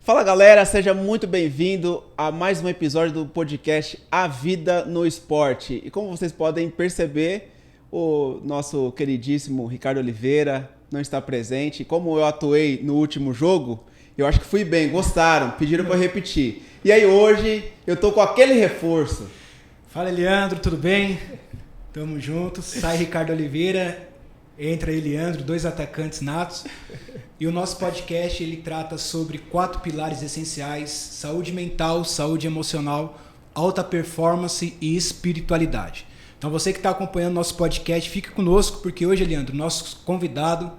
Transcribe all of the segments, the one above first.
Fala galera, seja muito bem-vindo a mais um episódio do podcast A Vida no Esporte. E como vocês podem perceber, o nosso queridíssimo Ricardo Oliveira não está presente. Como eu atuei no último jogo, eu acho que fui bem, gostaram, pediram para repetir. E aí hoje eu tô com aquele reforço. Fala Eliandro, tudo bem? Tamo juntos. Sai Ricardo Oliveira, entra Eliandro, dois atacantes natos. E o nosso podcast ele trata sobre 4 pilares essenciais: saúde mental, saúde emocional, alta performance e espiritualidade. Então você que está acompanhando nosso podcast, fique conosco, porque hoje, Eliandro, nosso convidado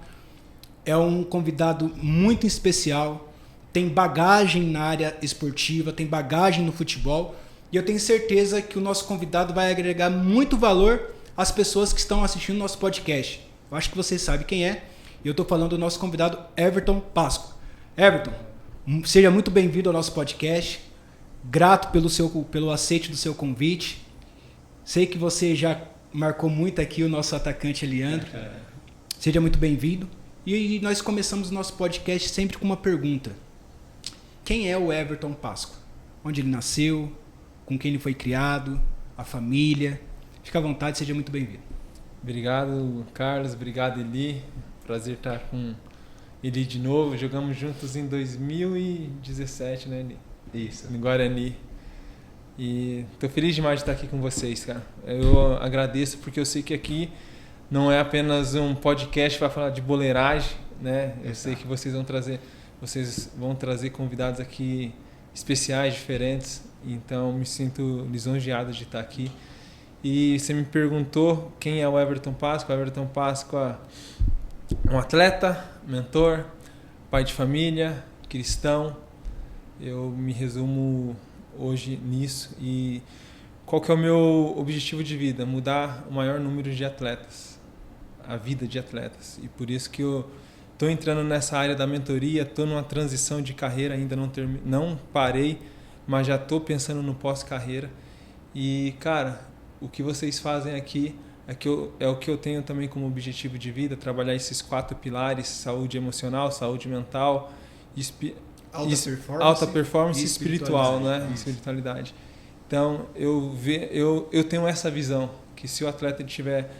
é um convidado muito especial, tem bagagem na área esportiva, tem bagagem no futebol, e eu tenho certeza que o nosso convidado vai agregar muito valor às pessoas que estão assistindo nosso podcast. Eu acho que você sabe quem é. E eu estou falando do nosso convidado Everton Páscoa. Everton, seja muito bem-vindo ao nosso podcast. Grato pelo aceite do seu convite. Sei que você já marcou muito aqui o nosso atacante Eliandro. Seja muito bem-vindo. E nós começamos o nosso podcast sempre com uma pergunta. Quem é o Everton Páscoa? Onde ele nasceu? Com quem ele foi criado? A família? Fica à vontade, seja muito bem-vindo. Obrigado, Carlos. Obrigado, Eli. Prazer estar com Eli de novo. Jogamos juntos em 2017, né, Eli? Isso. No Guarani. E tô feliz demais de estar aqui com vocês, cara. Eu agradeço porque eu sei que aqui não é apenas um podcast para falar de boleiragem, né? Eu sei que vocês vão trazer convidados aqui especiais, diferentes. Então me sinto lisonjeado de estar aqui. E você me perguntou quem é o Everton Páscoa. O Everton Páscoa, um atleta, mentor, pai de família, cristão. Eu me resumo hoje nisso. E qual que é o meu objetivo de vida? Mudar o maior número de atletas, a vida de atletas. E por isso que eu estou entrando nessa área da mentoria, estou numa transição de carreira, ainda não parei, mas já estou pensando no pós-carreira. E, cara, o que vocês fazem aqui é o que eu tenho também como objetivo de vida, trabalhar esses 4 pilares: saúde emocional, saúde mental, alta performance e espiritual, né? Espiritualidade. Então, eu tenho essa visão, que se o atleta tiver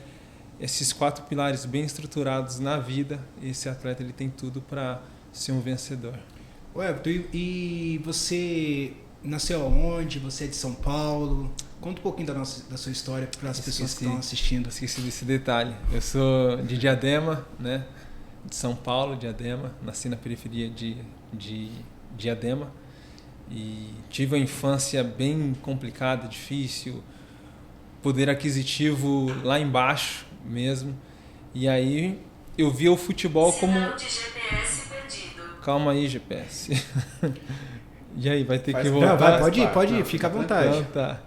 esses 4 pilares bem estruturados na vida, esse atleta ele tem tudo para ser um vencedor. Everton, e você nasceu aonde? Você é de São Paulo? Conta um pouquinho da sua história para as pessoas que estão assistindo. Esqueci desse detalhe. Eu sou de Diadema, né? De São Paulo, Diadema. Nasci na periferia de Diadema. E tive uma infância bem complicada, difícil. Poder aquisitivo lá embaixo mesmo. E aí eu via o futebol como... Sinal de GPS perdido. Calma aí, GPS. E aí, vai ter que voltar? Não, pode ir, fica à vontade. Então, tá.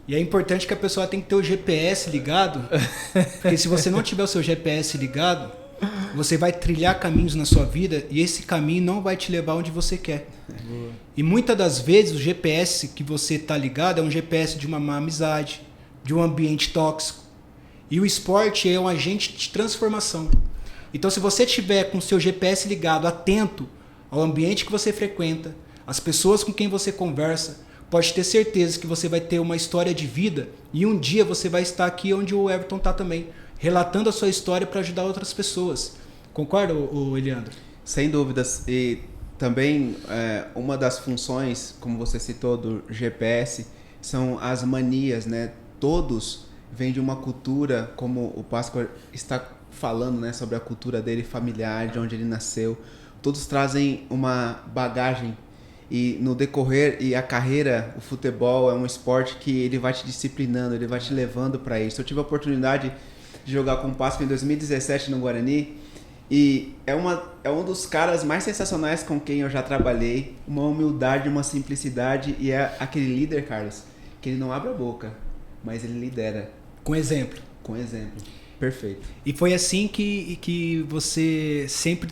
E é importante que a pessoa tenha que ter o GPS ligado, porque se você não tiver o seu GPS ligado, você vai trilhar caminhos na sua vida e esse caminho não vai te levar onde você quer. Boa. E muitas das vezes o GPS que você está ligado é um GPS de uma má amizade, de um ambiente tóxico. E o esporte é um agente de transformação. Então se você tiver com o seu GPS ligado, atento ao ambiente que você frequenta, às pessoas com quem você conversa, pode ter certeza que você vai ter uma história de vida e um dia você vai estar aqui onde o Everton está também, relatando a sua história para ajudar outras pessoas. Concorda, Eliandro? Sem dúvidas. E também uma das funções, como você citou, do GPS, são as manias, né? Todos vêm de uma cultura, como o Páscoa está falando, né? Sobre a cultura dele familiar, de onde ele nasceu. Todos trazem uma bagagem. E no decorrer e a carreira, o futebol é um esporte que ele vai te disciplinando, ele vai te levando para isso. Eu tive a oportunidade de jogar com o Páscoa em 2017 no Guarani e é um dos caras mais sensacionais com quem eu já trabalhei. Uma humildade, uma simplicidade e é aquele líder, Carlos, que ele não abre a boca, mas ele lidera. Com exemplo. Com exemplo. Perfeito. E foi assim que você sempre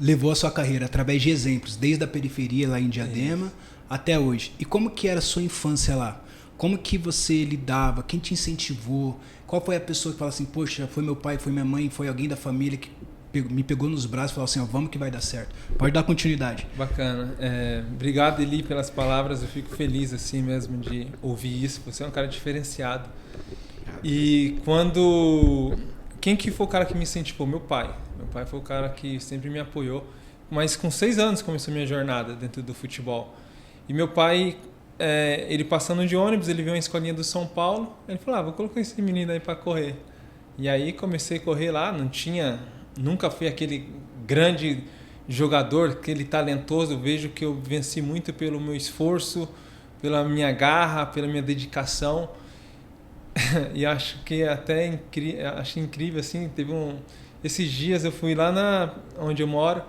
levou a sua carreira, através de exemplos, desde a periferia lá em Diadema até hoje. E como que era a sua infância lá? Como que você lidava? Quem te incentivou? Qual foi a pessoa que fala assim, poxa, foi meu pai, foi minha mãe, foi alguém da família que me pegou nos braços e falou assim, ó, vamos que vai dar certo. Pode dar continuidade. Bacana. Obrigado, Eli, pelas palavras. Eu fico feliz assim mesmo de ouvir isso. Você é um cara diferenciado. E quem que foi o cara que me incentivou? Meu pai. Meu pai foi o cara que sempre me apoiou. Mas com 6 anos começou a minha jornada dentro do futebol. E meu pai, ele passando de ônibus, ele viu uma escolinha do São Paulo. Ele falou, vou colocar esse menino aí para correr. E aí comecei a correr lá. Nunca fui aquele grande jogador, aquele talentoso. Eu vejo que eu venci muito pelo meu esforço, pela minha garra, pela minha dedicação. E acho que até acho incrível assim, esses dias eu fui lá onde eu moro,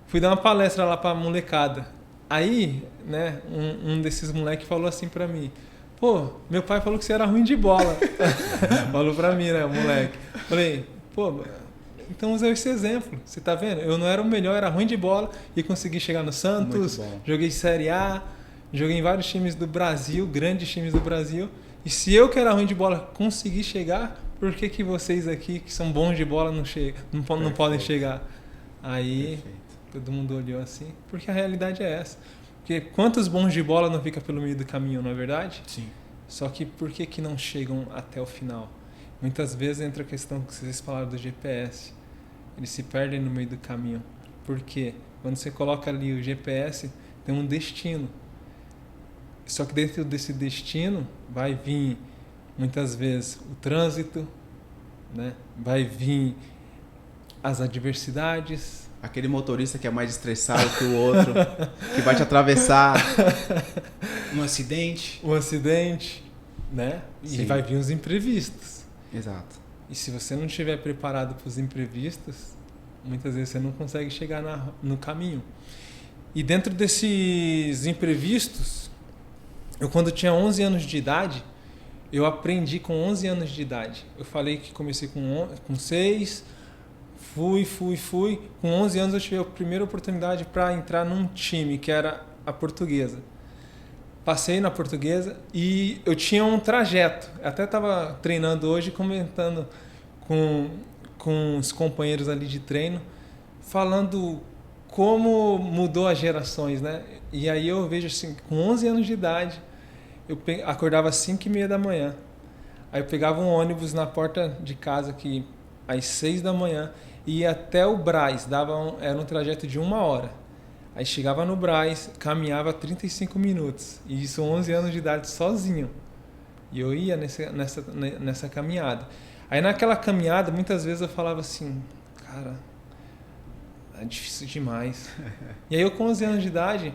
fui dar uma palestra lá pra molecada. Aí, né, um desses moleques falou assim pra mim, pô, meu pai falou que você era ruim de bola. Falou pra mim, né, o moleque. Falei, pô, então usa esse exemplo, você tá vendo? Eu não era o melhor, era ruim de bola e consegui chegar no Santos, joguei Série A, joguei em vários times do Brasil, grandes times do Brasil. E se eu que era ruim de bola consegui chegar, por que vocês aqui que são bons de bola não podem chegar? Aí todo mundo olhou assim, porque a realidade é essa. Porque quantos bons de bola não ficam pelo meio do caminho, não é verdade? Sim. Só que por que não chegam até o final? Muitas vezes entra a questão que vocês falaram do GPS. Eles se perdem no meio do caminho. Por quê? Quando você coloca ali o GPS, tem um destino. Só que dentro desse destino vai vir, muitas vezes, o trânsito, né? Vai vir as adversidades. Aquele motorista que é mais estressado que o outro, que vai te atravessar. Um acidente. Um acidente, né? Sim. E vai vir os imprevistos. Exato. E se você não estiver preparado para os imprevistos, muitas vezes você não consegue chegar no caminho. E dentro desses imprevistos, eu quando tinha 11 anos de idade, eu aprendi com 11 anos de idade. Eu falei que comecei com 6, fui. Com 11 anos eu tive a primeira oportunidade para entrar num time, que era a Portuguesa. Passei na Portuguesa e eu tinha um trajeto. Eu até estava treinando hoje, comentando com os companheiros ali de treino, falando como mudou as gerações, né? E aí eu vejo assim, com 11 anos de idade, eu acordava às 5h30 da manhã. Aí eu pegava um ônibus na porta de casa aqui às 6 da manhã e ia até o Brás, era um trajeto de 1 hora. Aí chegava no Brás, caminhava 35 minutos. E isso 11 anos de idade sozinho. E eu ia nessa caminhada. Aí naquela caminhada, muitas vezes eu falava assim, cara, é difícil demais. E aí eu com 11 anos de idade,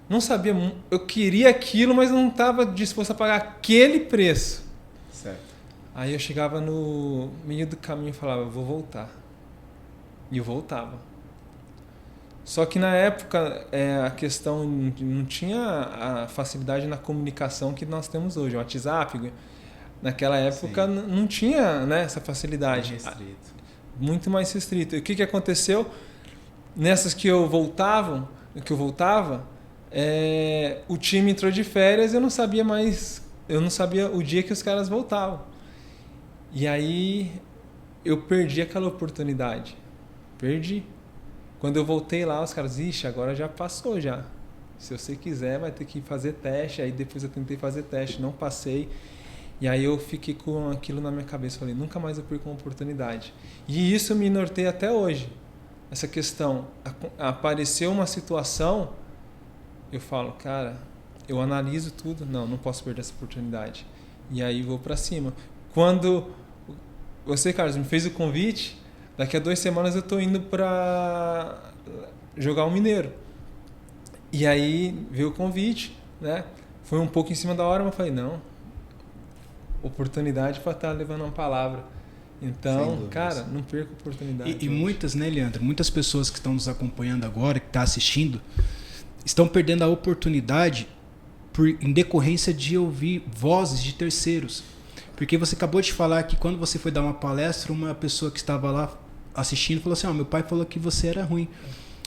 não sabia, eu queria aquilo, mas não estava disposto a pagar aquele preço. Certo. Aí eu chegava no meio do caminho e falava, vou voltar. E eu voltava. Só que na época a questão não tinha a facilidade na comunicação que nós temos hoje. O WhatsApp, naquela época não tinha, né, essa facilidade. Muito mais restrito. E o que aconteceu? Nessas que eu voltava, o time entrou de férias e eu não sabia o dia que os caras voltavam. E aí eu perdi aquela oportunidade. Perdi. Quando eu voltei lá, os caras, agora já passou já. Se você quiser, vai ter que fazer teste. Aí depois eu tentei fazer teste, não passei. E aí eu fiquei com aquilo na minha cabeça. Falei, nunca mais eu perco uma oportunidade. E isso me norteia até hoje. Essa questão, apareceu uma situação, eu falo, cara, eu analiso tudo. Não posso perder essa oportunidade. E aí vou pra cima. Quando você, Carlos, me fez o convite, daqui a 2 semanas eu tô indo pra jogar o Mineiro. E aí veio o convite, né? Foi um pouco em cima da hora, mas eu falei, não, oportunidade para estar levando uma palavra. Então, cara, não perca a oportunidade. E muitas, né, Leandro? Muitas pessoas que estão nos acompanhando agora, que estão assistindo, estão perdendo a oportunidade em decorrência de ouvir vozes de terceiros. Porque você acabou de falar que quando você foi dar uma palestra, uma pessoa que estava lá assistindo falou assim, meu pai falou que você era ruim.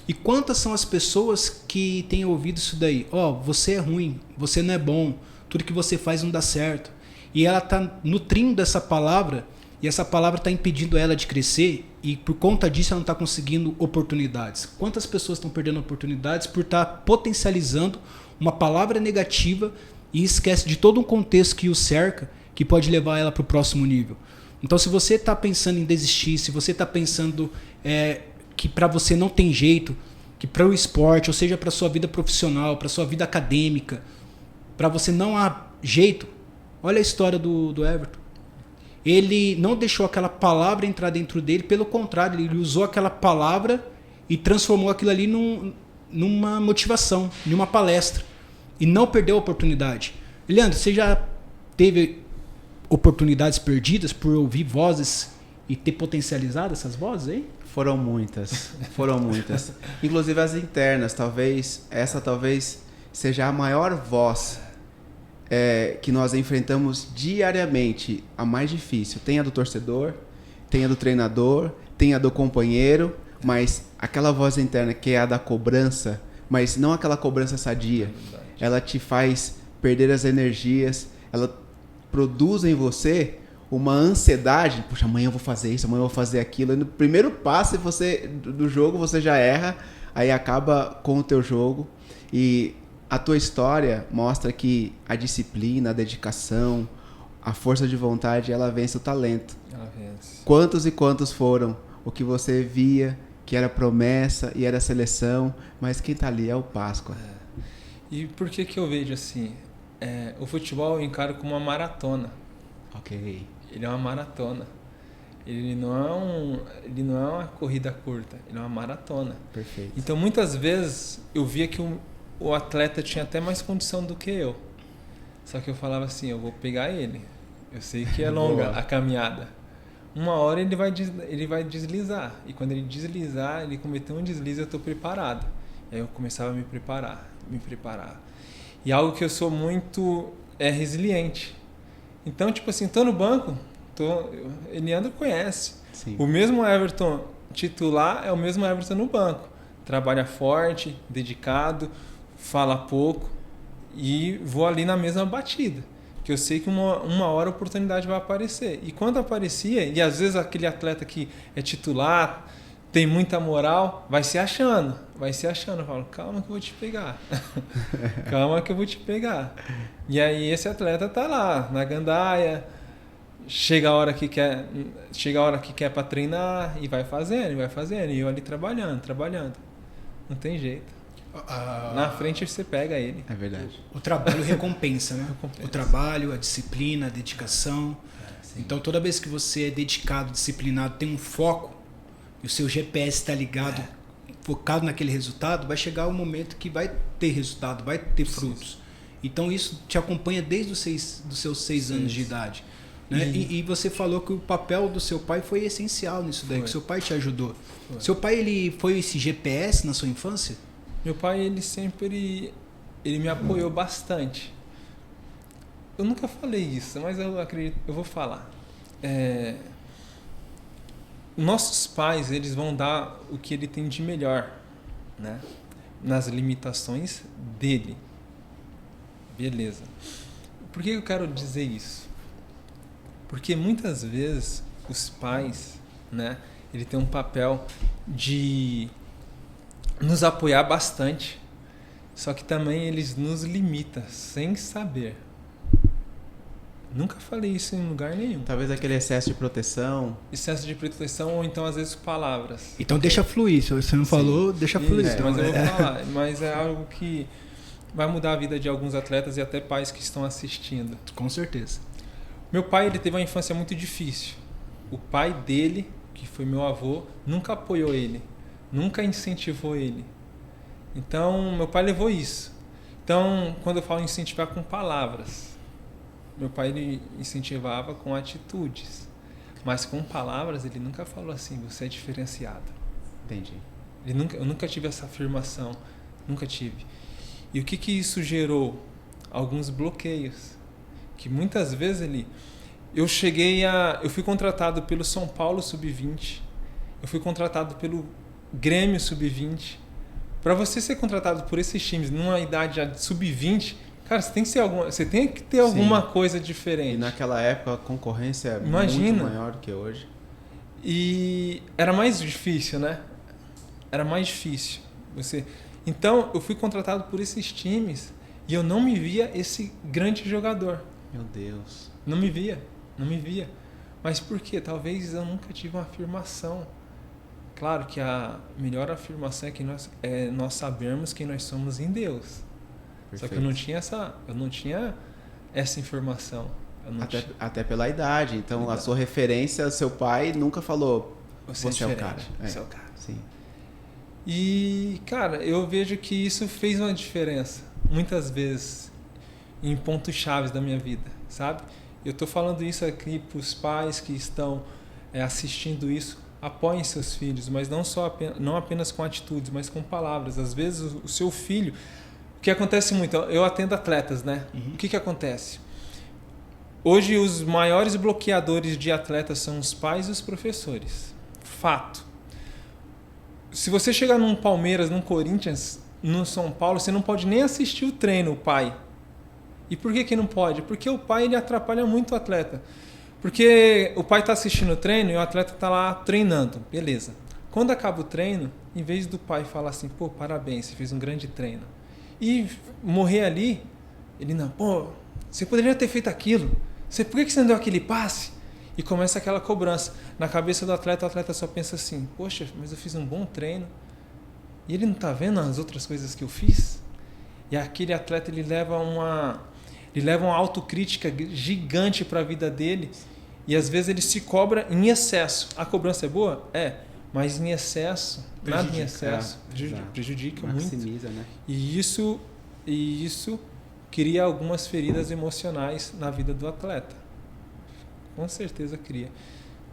E quantas são as pessoas que têm ouvido isso daí? Você é ruim, você não é bom, tudo que você faz não dá certo. E ela está nutrindo essa palavra, e essa palavra está impedindo ela de crescer, e por conta disso ela não está conseguindo oportunidades. Quantas pessoas estão perdendo oportunidades por estar potencializando uma palavra negativa e esquece de todo um contexto que o cerca, que pode levar ela para o próximo nível. Então, se você está pensando em desistir, se você está pensando que para você não tem jeito, que para o esporte, ou seja, para a sua vida profissional, para a sua vida acadêmica, para você não há jeito, olha a história do Everton. Ele não deixou aquela palavra entrar dentro dele, pelo contrário, ele usou aquela palavra e transformou aquilo ali numa motivação, numa palestra. E não perdeu a oportunidade. Leandro, você já teve oportunidades perdidas por ouvir vozes e ter potencializado essas vozes aí? Foram muitas. Inclusive as internas, essa talvez seja a maior voz que nós enfrentamos diariamente, a mais difícil. Tem a do torcedor, tem a do treinador, tem a do companheiro, mas aquela voz interna que é a da cobrança, mas não aquela cobrança sadia. Ela te faz perder as energias, ela produz em você uma ansiedade. Puxa, amanhã eu vou fazer isso, amanhã eu vou fazer aquilo. E no primeiro passo do jogo você já erra, aí acaba com o teu jogo. E a tua história mostra que a disciplina, a dedicação, a força de vontade, ela vence o talento. Ela vence. Quantos e quantos foram o que você via que era promessa e era seleção, mas quem tá ali é o Páscoa. E por que eu vejo assim? O futebol eu encaro como uma maratona. Ok. Ele é uma maratona. Ele não é uma corrida curta, ele é uma maratona. Perfeito. Então muitas vezes eu via que o atleta tinha até mais condição do que eu. Só que eu falava assim, eu vou pegar ele. Eu sei que é longa a caminhada. Uma hora ele vai deslizar. E quando ele deslizar, ele cometer um deslize, eu estou preparado. E aí eu começava a me preparar. E algo que eu sou muito resiliente. Então, tipo assim, tô no banco, Eliandro conhece. Sim. O mesmo Everton titular é o mesmo Everton no banco. Trabalha forte, dedicado, fala pouco e vou ali na mesma batida. Que eu sei que uma hora a oportunidade vai aparecer. E quando aparecia, e às vezes aquele atleta que é titular, tem muita moral, vai se achando. Eu falo, calma que eu vou te pegar. Calma que eu vou te pegar. E aí esse atleta tá lá, na gandaia, chega a hora que quer para treinar e vai fazendo. E eu ali trabalhando. Não tem jeito. Na frente você pega ele. É verdade. O trabalho recompensa, né? O trabalho, a disciplina, a dedicação. Então toda vez que você é dedicado, disciplinado, tem um foco, e o seu GPS está ligado, focado naquele resultado, vai chegar um momento que vai ter resultado, vai ter frutos. Então isso te acompanha desde dos seus 6 anos de idade. Né? E você falou que o papel do seu pai foi essencial nisso daí, que seu pai te ajudou. Seu pai, ele foi esse GPS na sua infância? Meu pai, ele sempre me apoiou bastante. Eu nunca falei isso, mas eu acredito, eu vou falar. Nossos pais, eles vão dar o que ele tem de melhor, né? Nas limitações dele. Beleza. Por que eu quero dizer isso? Porque muitas vezes os pais, né, ele tem um papel de nos apoiar bastante, só que também eles nos limitam sem saber. Nunca falei isso em lugar nenhum. Talvez aquele excesso de proteção. Excesso de proteção ou então às vezes palavras. Então deixa fluir, se você não falou, deixa fluir. Isso, mas eu vou falar. Mas é algo que vai mudar a vida de alguns atletas e até pais que estão assistindo. Com certeza. Meu pai, ele teve uma infância muito difícil. O pai dele, que foi meu avô, nunca apoiou ele. Nunca incentivou ele. Então, meu pai levou isso. Então, quando eu falo incentivar com palavras, meu pai ele incentivava com atitudes. Mas com palavras, ele nunca falou assim, você é diferenciado. Entendi. Eu nunca tive essa afirmação. Nunca tive. E o que isso gerou? Alguns bloqueios. Que muitas vezes eu fui contratado pelo São Paulo Sub-20, eu fui contratado pelo Grêmio Sub-20. Para você ser contratado por esses times numa idade sub-20, cara, você tem que ter alguma coisa diferente. E naquela época a concorrência é Imagina. muito maior do que hoje. E era mais difícil, né? Era mais difícil. Então, eu fui contratado por esses times e eu não me via esse grande jogador. Meu Deus. Não me via. Mas por quê? Talvez eu nunca tive uma afirmação. Claro que a melhor afirmação é que nós sabemos quem nós somos em Deus. Perfeito. Só que eu não tinha essa informação. Até pela idade. Então, a sua referência, seu pai nunca falou, você é o cara. Você é o cara. Sim. E, cara, eu vejo que isso fez uma diferença, muitas vezes, em pontos chaves da minha vida, sabe? Eu tô falando isso aqui para os pais que estão assistindo isso. Apoiem seus filhos, mas não apenas com atitudes, mas com palavras. Às vezes, o seu filho... O que acontece muito, eu atendo atletas, né? Uhum. O que acontece? Hoje, os maiores bloqueadores de atletas são os pais e os professores. Fato. Se você chegar num Palmeiras, num Corinthians, no São Paulo, você não pode nem assistir o treino, o pai. E por que não pode? Porque o pai ele atrapalha muito o atleta. Porque o pai está assistindo o treino e o atleta está lá treinando. Beleza. Quando acaba o treino, em vez do pai falar assim, pô, parabéns, você fez um grande treino. E morrer ali, ele não, pô, você poderia ter feito aquilo. Por que você não deu aquele passe? E começa aquela cobrança. Na cabeça do atleta, o atleta só pensa assim, poxa, mas eu fiz um bom treino. E ele não está vendo as outras coisas que eu fiz? E aquele atleta, ele leva uma autocrítica gigante para a vida dele. E às vezes ele se cobra em excesso. A cobrança é boa? É. Mas em excesso, nada em excesso, prejudica muito. Maximiza, né? E isso cria algumas feridas emocionais na vida do atleta. Com certeza cria.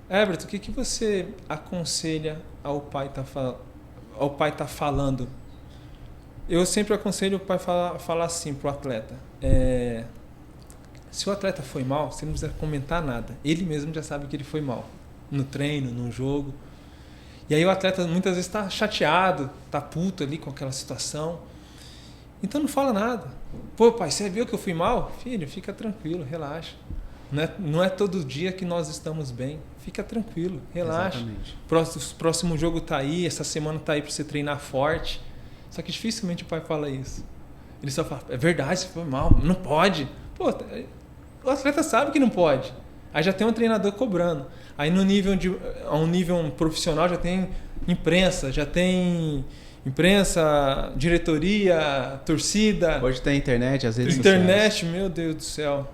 Everton, o que você aconselha ao pai tá falando? Eu sempre aconselho o pai falar assim pro atleta. Se o atleta foi mal, você não precisa comentar nada. Ele mesmo já sabe que ele foi mal. No treino, no jogo. E aí o atleta muitas vezes está chateado, está puto ali com aquela situação. Então não fala nada. Pô, pai, você viu que eu fui mal? Filho, fica tranquilo, relaxa. Não é todo dia que nós estamos bem. Fica tranquilo, relaxa. Exatamente. Próximo jogo está aí, essa semana está aí para você treinar forte. Só que dificilmente o pai fala isso. Ele só fala, é verdade, você foi mal, não pode. Pô, o atleta sabe que não pode. Aí já tem um treinador cobrando. Aí a um nível profissional já tem imprensa, diretoria, torcida. Hoje tem internet, às vezes. Internet, meu Deus do céu.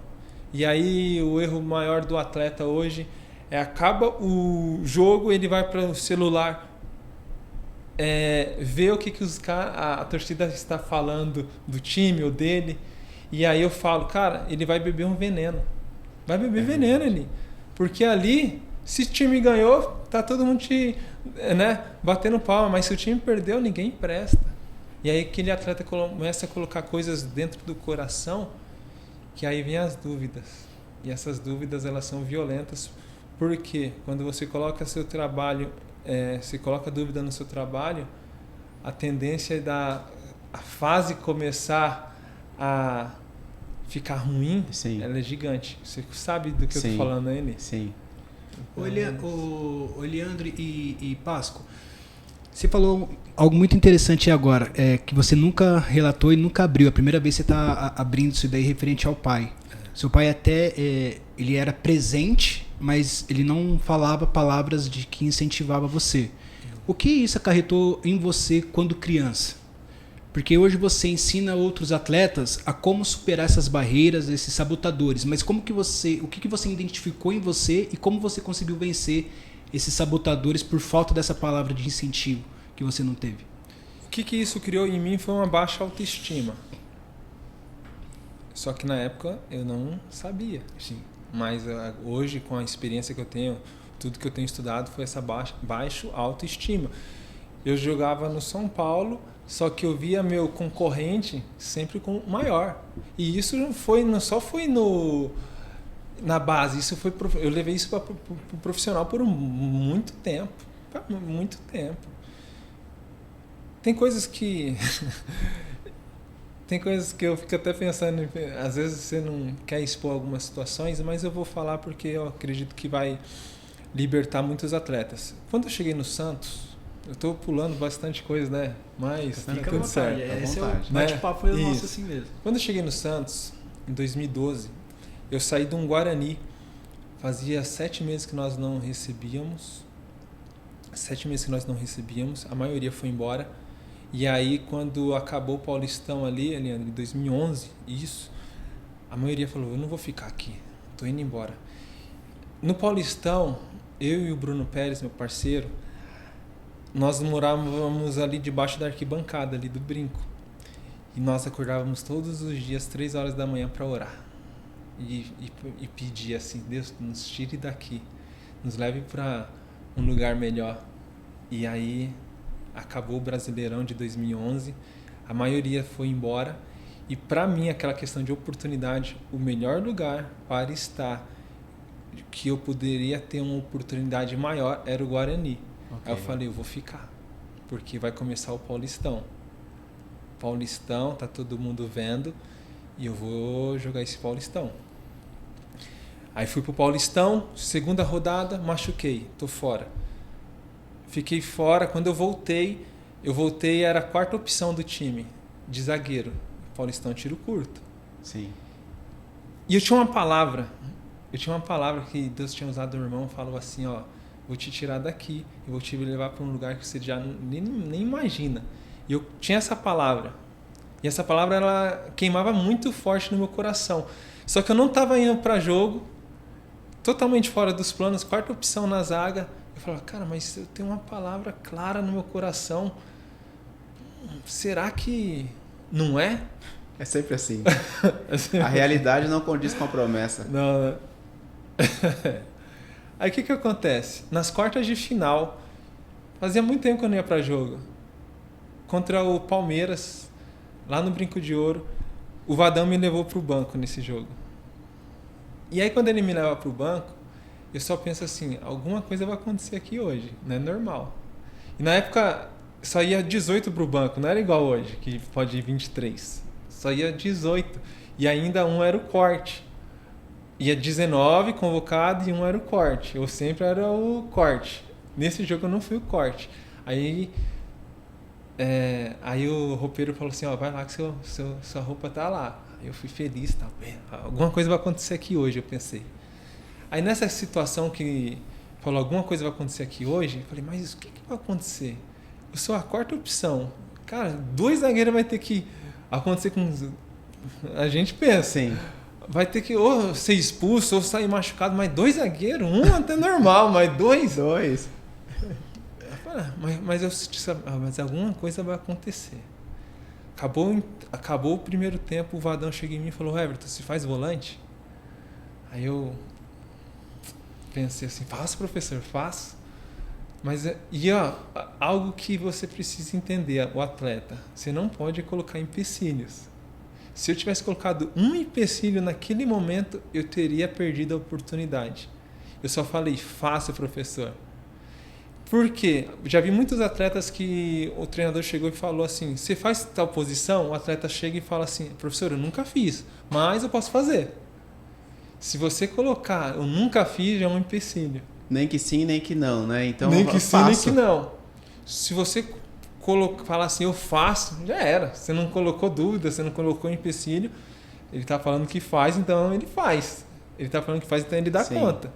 E aí o erro maior do atleta hoje acaba o jogo, ele vai para o celular ver o que a torcida está falando do time ou dele. E aí eu falo, cara, ele vai beber um veneno. Vai beber veneno ali. Porque ali, se o time ganhou, tá todo mundo batendo palma. Mas se o time perdeu, ninguém empresta. E aí aquele atleta começa a colocar coisas dentro do coração, que aí vem as dúvidas. E essas dúvidas, elas são violentas. Porque quando você coloca seu trabalho, você coloca dúvida no seu trabalho, a tendência é a fase começar a ficar ruim, sim, ela é gigante. Você sabe do que eu tô falando aí, né? Sim. Então, Leandro e Pasco, você falou algo muito interessante agora, que você nunca relatou e nunca abriu. A primeira vez você está abrindo isso daí referente ao pai. Seu pai até ele era presente, mas ele não falava palavras de que incentivava você. O que isso acarretou em você quando criança? Porque hoje você ensina outros atletas a como superar essas barreiras, esses sabotadores. Mas o que você identificou em você e como você conseguiu vencer esses sabotadores por falta dessa palavra de incentivo que você não teve? O que isso criou em mim foi uma baixa autoestima. Só que na época eu não sabia. Sim. Mas hoje, com a experiência que eu tenho, tudo que eu tenho estudado foi essa baixa autoestima. Eu jogava no São Paulo, só que eu via meu concorrente sempre com maior. E isso não só foi na base, eu levei isso para o profissional por muito tempo. Muito tempo. Tem coisas que eu fico até pensando, às vezes você não quer expor algumas situações, mas eu vou falar porque eu acredito que vai libertar muitos atletas. Quando eu cheguei no Santos, eu estou pulando bastante coisa, né? Mas tá Fica à tudo vontade. certo. Esse é vontade. o bate-papo é nosso Isso. assim mesmo. Quando eu cheguei no Santos, em 2012, eu saí de um Guarani. Fazia 7 meses que nós não recebíamos. 7 meses que nós não recebíamos. A maioria foi embora. E aí, quando acabou o Paulistão ali, em 2011, isso, a maioria falou, eu não vou ficar aqui, tô indo embora. No Paulistão, eu e o Bruno Pérez, meu parceiro, nós morávamos ali debaixo da arquibancada, ali do Brinco. E nós acordávamos todos os dias, 3 horas da manhã, para orar. E pedir assim, Deus, nos tire daqui, nos leve para um lugar melhor. E aí acabou o Brasileirão de 2011, a maioria foi embora. E para mim, aquela questão de oportunidade, o melhor lugar para estar, que eu poderia ter uma oportunidade maior, era o Guarani. Aí eu falei, eu vou ficar, porque vai começar o Paulistão. Paulistão, tá todo mundo vendo, e eu vou jogar esse Paulistão. Aí fui pro Paulistão, segunda rodada, machuquei, tô fora. Fiquei fora, quando eu voltei, era a 4ª opção do time, de zagueiro. Paulistão, tiro curto. Sim. E eu tinha uma palavra que Deus tinha usado do meu irmão, falou assim, ó, vou te tirar daqui e vou te levar para um lugar que você já nem imagina. E eu tinha essa palavra. E essa palavra, ela queimava muito forte no meu coração. Só que eu não estava indo para jogo, totalmente fora dos planos, 4ª opção na zaga. Eu falava, cara, mas eu tenho uma palavra clara no meu coração. Será que não é? É sempre assim. A realidade não condiz com a promessa. Não. Aí o que acontece? Nas quartas de final, fazia muito tempo que eu não ia para jogo. Contra o Palmeiras, lá no Brinco de Ouro, o Vadão me levou para o banco nesse jogo. E aí quando ele me leva para o banco, eu só penso assim, alguma coisa vai acontecer aqui hoje, não é normal. E na época só ia 18 para o banco, não era igual hoje, que pode ir 23. Só ia 18. E ainda um era o corte. Ia 19 convocado e um era o corte. Eu sempre era o corte. Nesse jogo eu não fui o corte. Aí o roupeiro falou assim, ó, vai lá que sua roupa tá lá. Aí eu fui feliz, tá bem. Alguma coisa vai acontecer aqui hoje, eu pensei. Aí nessa situação que falou, alguma coisa vai acontecer aqui hoje, eu falei, mas o que vai acontecer? Eu sou a 4ª opção. Cara, 2 zagueiros vai ter que acontecer com... A gente pensa. Sim. Vai ter que ou ser expulso ou sair machucado, mas 2 zagueiros? Um até normal, mas 2? 2. Mas alguma coisa vai acontecer. Acabou o primeiro tempo, o Vadão chega em mim e falou, Everton, você faz volante? Aí eu pensei assim, faço, professor, faço. Mas algo que você precisa entender, o atleta, você não pode colocar empecilhos. Se eu tivesse colocado um empecilho naquele momento, eu teria perdido a oportunidade. Eu só falei, faça, professor. Por quê? Já vi muitos atletas que o treinador chegou e falou assim, você faz tal posição? O atleta chega e fala assim, professor, eu nunca fiz, mas eu posso fazer. Se você colocar, eu nunca fiz, já é um empecilho. Nem que sim, nem que não, né? Então, nem que sim, nem que não. Se você falar assim, eu faço, já era. Você não colocou dúvida, você não colocou empecilho. Ele está falando que faz, então ele faz. Ele está falando que faz, então ele dá conta.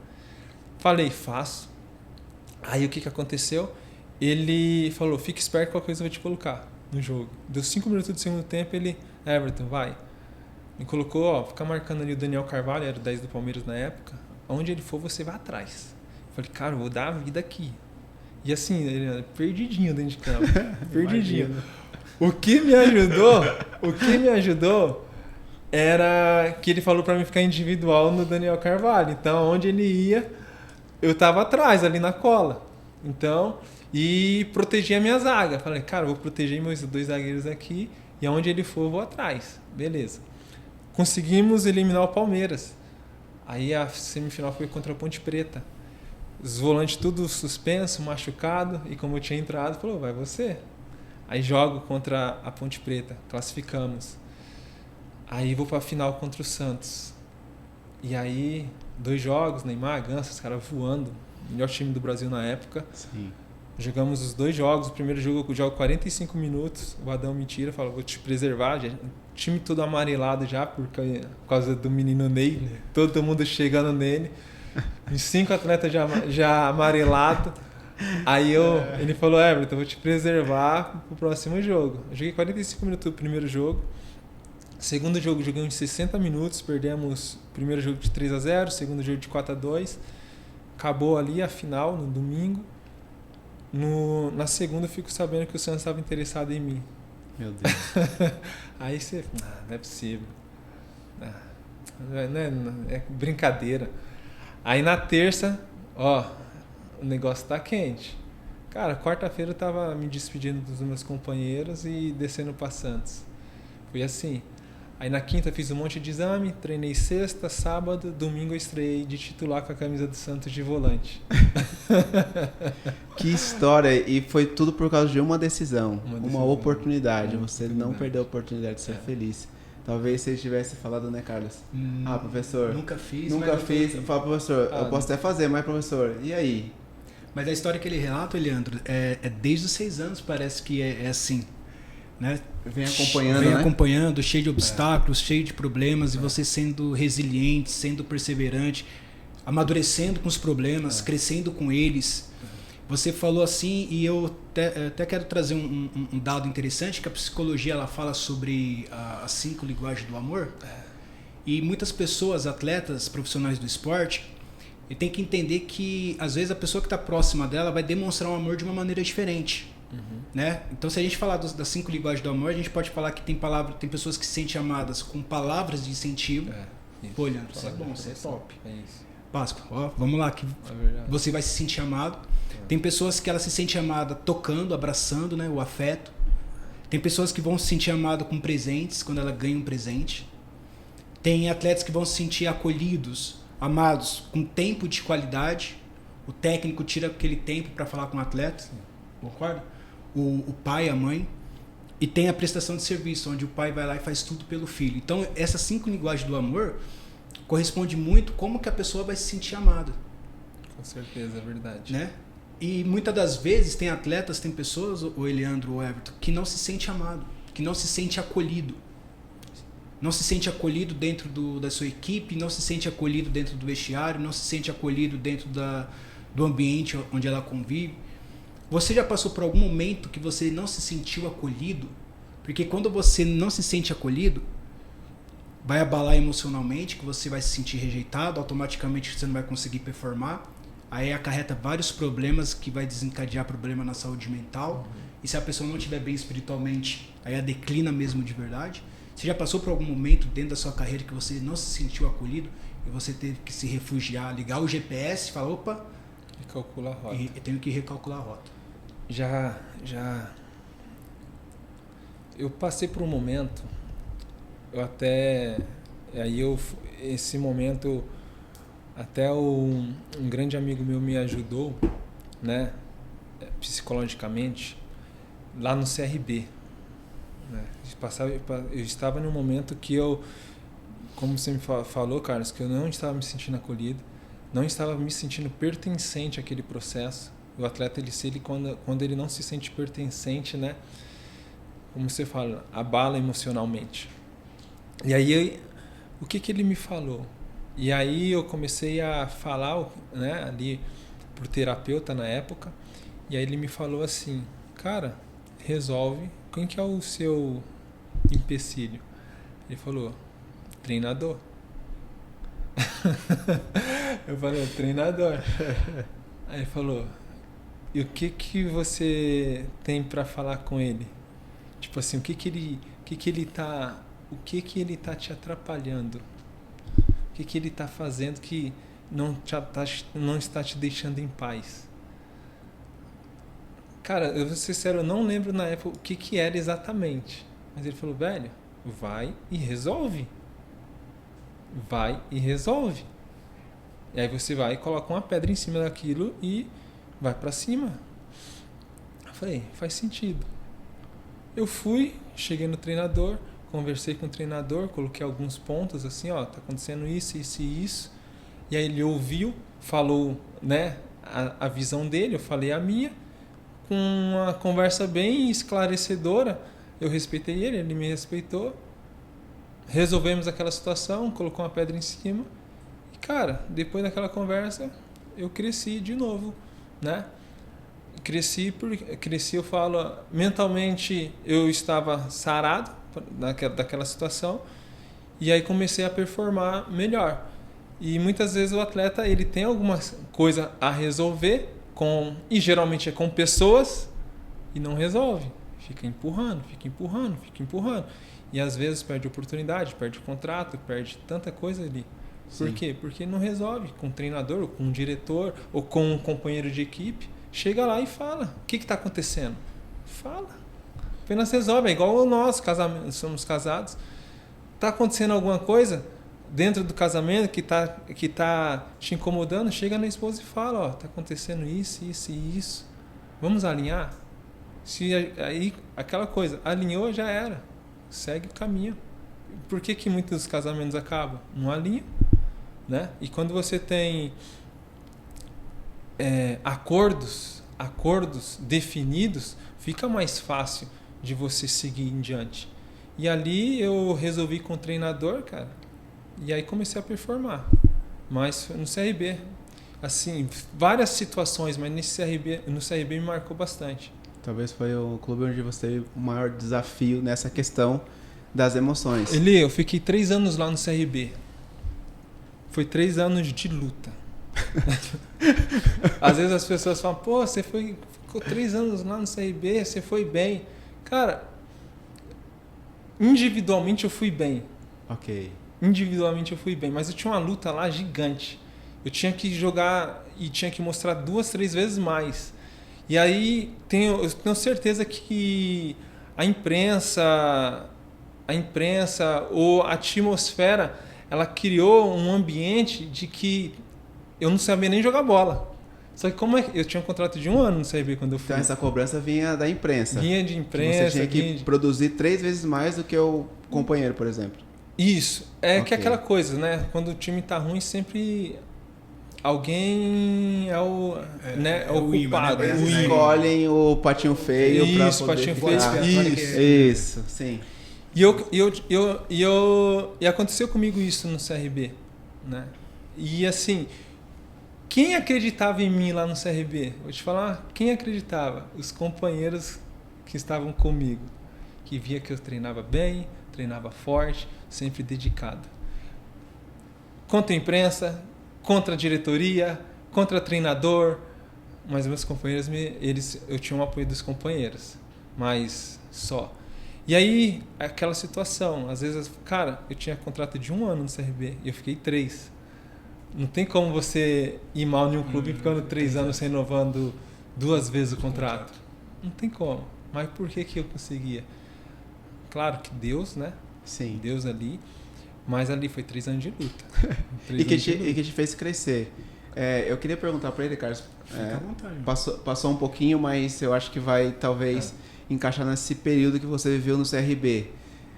Falei, faço. Aí o que aconteceu? Ele falou, fica esperto, qualquer coisa eu vou te colocar no jogo. Deu 5 minutos do segundo tempo, ele, Everton, vai. Me colocou, ó, fica marcando ali o Daniel Carvalho, era o 10 do Palmeiras na época. Onde ele for, você vai atrás. Falei, cara, eu vou dar a vida aqui. E assim, ele era perdidinho dentro de campo. Perdidinho. O que me ajudou era que ele falou pra mim ficar individual no Daniel Carvalho. Então, onde ele ia, eu tava atrás, ali na cola. Então, e protegia a minha zaga. Falei, cara, eu vou proteger meus 2 zagueiros aqui e aonde ele for, eu vou atrás. Beleza. Conseguimos eliminar o Palmeiras. Aí a semifinal foi contra a Ponte Preta. Os volantes tudo suspenso, machucado, e como eu tinha entrado, falou, vai você. Aí jogo contra a Ponte Preta, classificamos. Aí vou pra final contra o Santos. E aí, 2 jogos, Neymar, Ganso, os caras voando, melhor time do Brasil na época. Sim. Jogamos os 2 jogos. O primeiro jogo eu jogo 45 minutos. O Adão me tira, fala, vou te preservar. O time todo amarelado já, por causa do menino Ney. Todo mundo chegando nele. Uns 5 atletas já amarelado. Aí ele falou, Everton, eu vou te preservar pro próximo jogo. Eu joguei 45 minutos do primeiro jogo. Segundo jogo, joguei uns 60 minutos. Perdemos o primeiro jogo de 3-0, segundo jogo de 4-2. Acabou ali a final, no domingo. Na segunda eu fico sabendo que o Santos estava interessado em mim. Meu Deus. Aí você... não é possível. É brincadeira. Aí na terça, o negócio tá quente. Cara, quarta-feira eu tava me despedindo dos meus companheiros e descendo para Santos. Foi assim. Aí na quinta fiz um monte de exame, treinei sexta, sábado, domingo eu estreiei de titular com a camisa do Santos de volante. Que história! E foi tudo por causa de uma decisão, uma oportunidade. Você não perdeu a oportunidade de ser feliz. Talvez você tivesse falado, né, Carlos? Professor. Nunca fiz. Nunca fiz. Fala, professor, eu posso até fazer, mas professor, e aí? Mas a história que ele relata, Leandro, é desde os 6 anos, parece que é assim. Né? Vem acompanhando, acompanhando, cheio de obstáculos, cheio de problemas, e você sendo resiliente, sendo perseverante, amadurecendo com os problemas, crescendo com eles. Você falou assim, e eu até quero trazer um dado interessante, que a psicologia ela fala sobre as 5 linguagens do amor. E muitas pessoas, atletas, profissionais do esporte, tem que entender que às vezes a pessoa que está próxima dela vai demonstrar um amor de uma maneira diferente. Né? Então, se a gente falar das 5 linguagens do amor, a gente pode falar que tem pessoas que se sentem amadas com palavras de incentivo. Pô, Leandro, você é bom, você é top. Páscoa, vamos lá, que você vai se sentir amado. Tem pessoas que ela se sente amada tocando, abraçando, né, o afeto. Tem pessoas que vão se sentir amada com presentes, quando ela ganha um presente. Tem atletas que vão se sentir acolhidos, amados, com tempo de qualidade. O técnico tira aquele tempo para falar com o atleta. Concorda? O pai, a mãe. E tem a prestação de serviço, onde o pai vai lá e faz tudo pelo filho. Então, essas 5 linguagens do amor corresponde muito como que a pessoa vai se sentir amada. Com certeza, é verdade. Né? E muitas das vezes tem atletas, tem pessoas, o Eliandro, o Everton, que não se sente amado, que não se sente acolhido. Não se sente acolhido dentro da sua equipe, não se sente acolhido dentro do vestiário, não se sente acolhido dentro do ambiente onde ela convive. Você já passou por algum momento que você não se sentiu acolhido? Porque quando você não se sente acolhido, vai abalar emocionalmente, que você vai se sentir rejeitado, automaticamente você não vai conseguir performar. Aí acarreta vários problemas que vai desencadear problema na saúde mental. E se a pessoa não estiver bem espiritualmente, aí ela declina mesmo de verdade. Você já passou por algum momento dentro da sua carreira que você não se sentiu acolhido e você teve que se refugiar, ligar o GPS e falar, opa, recalcular a rota. Eu tenho que recalcular a rota. Já. Eu passei por um momento, esse momento, até um grande amigo meu me ajudou, né, psicologicamente, lá no CRB. Né? Eu estava num momento que como você me falou, Carlos, que eu não estava me sentindo acolhido, não estava me sentindo pertencente àquele processo. O atleta, quando ele não se sente pertencente, né? Como você fala, abala emocionalmente. E aí, o que ele me falou? E aí eu comecei a falar, né, ali pro terapeuta na época, e aí ele me falou assim, cara, resolve, quem que é o seu empecilho? Ele falou, treinador. Eu falei, treinador. Aí ele falou, e o que você tem para falar com ele? Tipo assim, o que ele tá te atrapalhando? O que ele tá fazendo que não está te deixando em paz? Cara, eu vou ser sincero, eu não lembro na época o que era exatamente. Mas ele falou, velho, vai e resolve. Vai e resolve. E aí você vai e coloca uma pedra em cima daquilo e vai pra cima. Eu falei, faz sentido. Eu fui, cheguei no treinador, conversei com o treinador, coloquei alguns pontos assim, ó, tá acontecendo isso, isso e isso. E aí ele ouviu, falou, né, a visão dele, eu falei a minha, com uma conversa bem esclarecedora. Eu respeitei ele, ele me respeitou. Resolvemos aquela situação, colocou uma pedra em cima. E, cara, depois daquela conversa, eu cresci de novo, né? Cresci, eu falo, mentalmente eu estava sarado daquela situação. E aí comecei a performar melhor. E muitas vezes o atleta ele tem alguma coisa a resolver e geralmente é com pessoas e não resolve. Fica empurrando. E às vezes perde oportunidade, perde contrato, perde tanta coisa ali. Por quê? Porque não resolve com um treinador, ou com um diretor, ou com um companheiro de equipe. Chega lá e fala. O que está acontecendo? Fala. Apenas resolve. É igual nós, somos casados. Está acontecendo alguma coisa dentro do casamento que tá te incomodando, chega na esposa e fala, ó, tá acontecendo isso, isso e isso. Vamos alinhar? Se aí aquela coisa, alinhou, já era. Segue o caminho. Por que muitos casamentos acabam? Não alinham, né? E quando você tem acordos definidos, fica mais fácil de você seguir em diante. E ali eu resolvi com o treinador, cara, e aí comecei a performar. Mas no CRB, assim, várias situações, mas no CRB me marcou bastante. Talvez foi o clube onde você teve o maior desafio nessa questão das emoções. Eu fiquei 3 anos lá no CRB. Foi 3 anos de luta. Às vezes as pessoas falam, pô, você ficou 3 anos lá no CRB, você foi bem. Cara, individualmente eu fui bem. Ok. Individualmente eu fui bem, mas eu tinha uma luta lá gigante. Eu tinha que jogar e tinha que mostrar 2, 3 vezes mais. E aí eu tenho certeza que a imprensa ou a atmosfera, ela criou um ambiente de que eu não sabia nem jogar bola. Só que como eu tinha um contrato de 1 ano no CRB quando eu fui. Então essa cobrança vinha da imprensa. Vinha de imprensa. Você tinha que produzir 3 vezes mais do que o companheiro, por exemplo. Isso. Que é aquela coisa, né? Quando o time tá ruim, sempre alguém é o culpado. Né? Eles escolhem o patinho feio para poder ficar. Isso, sim. E aconteceu comigo isso no CRB, né? E assim, quem acreditava em mim lá no CRB? Vou te falar, quem acreditava? Os companheiros que estavam comigo, que via que eu treinava bem, treinava forte, sempre dedicado. Contra a imprensa, contra a diretoria, contra o treinador, mas meus companheiros, eu tinha um apoio dos companheiros, mas só. E aí, aquela situação, às vezes, cara, eu tinha contrato de 1 ano no CRB e eu fiquei 3. Não tem como você ir mal em um clube ficando 3 anos renovando 2 vezes o contrato. Não tem como. Mas por que eu conseguia? Claro que Deus, né? Sim. Deus ali. Mas ali foi 3 anos de luta. E que te fez crescer. Eu queria perguntar para ele, Carlos. Fica à vontade. Passou um pouquinho, mas eu acho que vai talvez encaixar nesse período que você viveu no CRB.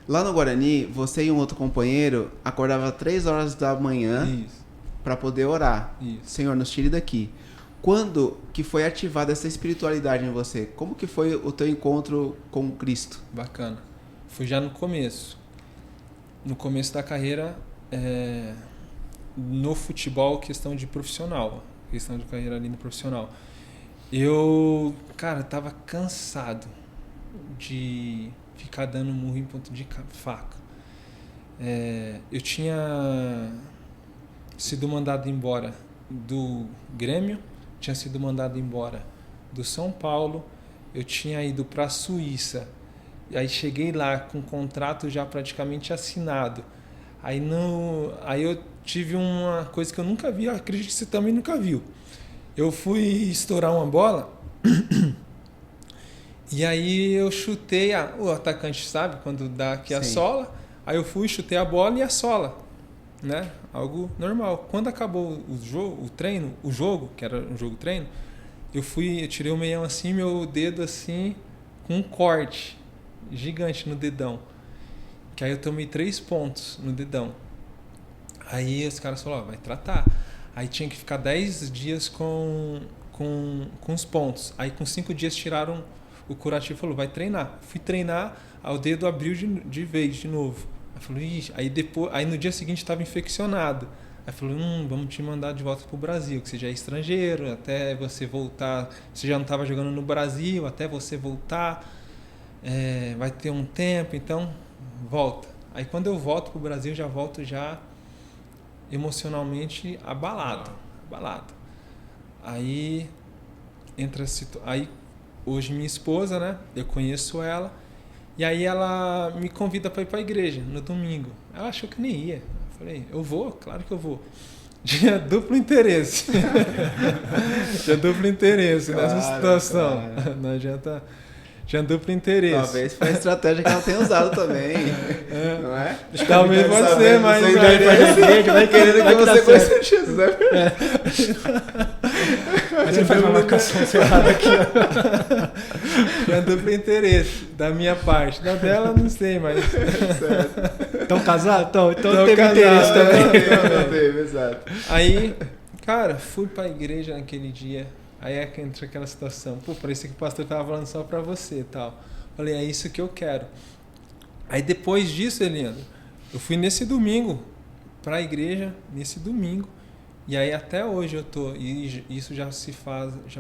Lá no Guarani, você e um outro companheiro acordava 3 horas da manhã para poder orar. Isso. Senhor, nos tire daqui. Quando que foi ativada essa espiritualidade em você? Como que foi o teu encontro com Cristo? Bacana. Foi já no começo. No começo da carreira, no futebol, questão de profissional. Questão de carreira ali no profissional. Eu, cara, tava cansado de ficar dando murro em ponto de faca. Eu tinha sido mandado embora do Grêmio, tinha sido mandado embora do São Paulo, eu tinha ido para a Suíça, e aí cheguei lá com o contrato já praticamente assinado. Aí eu tive uma coisa que eu nunca vi, acredito que você também nunca viu. Eu fui estourar uma bola e aí eu chutei, o atacante sabe quando dá aqui a sola, aí eu fui, chutei a bola e a sola, né? Algo normal. Quando acabou o jogo, que era um jogo treino, eu tirei o meião assim, meu dedo assim, com um corte gigante no dedão. Que aí eu tomei 3 pontos no dedão. Aí os caras falaram, vai tratar. Aí tinha que ficar 10 dias com com os pontos. Aí com 5 dias tiraram o curativo e falou, vai treinar. Fui treinar, o dedo abriu de vez de novo. Aí falou, ixi, aí no dia seguinte estava infeccionado. Aí falou, vamos te mandar de volta pro Brasil, que você já é estrangeiro, até você voltar, você já não estava jogando no Brasil, até você voltar, vai ter um tempo, então volta. Aí quando eu volto pro Brasil, já volto já emocionalmente abalado. Aí aí hoje minha esposa, né? Eu conheço ela. E aí ela me convida para ir para a igreja no domingo. Ela achou que nem ia. Eu falei, eu vou? Claro que eu vou. Tinha duplo interesse. Tinha duplo interesse nessa situação. Claro. Não adianta. Tinha duplo interesse. Talvez foi a estratégia que ela tenha usado também. Não é? Talvez pode ser, mas vai querendo que você conheça Jesus, né? Mas você faz uma marcação cerrada aqui. Tinha duplo interesse da minha parte. Da dela, não sei, mas... Estão casados? Então teve interesse também. Não teve, exato. Aí, cara, fui pra igreja naquele dia. Aí é que entra aquela situação. Pô, parecia que o pastor tava falando só pra você e tal. Falei, é isso que eu quero. Aí depois disso, Eliandro, eu fui nesse domingo pra igreja, nesse domingo. E aí até hoje eu tô, e isso já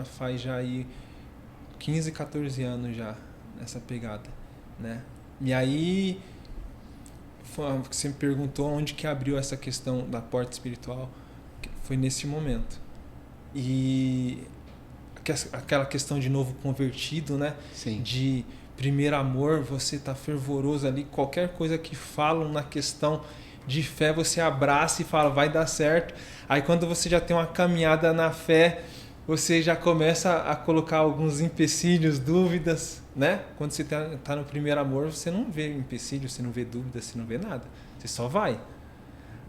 faz aí 15, 14 anos já, nessa pegada, né? E aí, você me perguntou onde que abriu essa questão da porta espiritual, foi nesse momento. E aquela questão de novo convertido, né? Sim. De primeiro amor, você tá fervoroso ali, qualquer coisa que falam na questão de fé, você abraça e fala, vai dar certo. Aí quando você já tem uma caminhada na fé, você já começa a colocar alguns empecilhos, dúvidas, né? Quando você tá no primeiro amor, você não vê empecilhos, você não vê dúvidas, você não vê nada. Você só vai.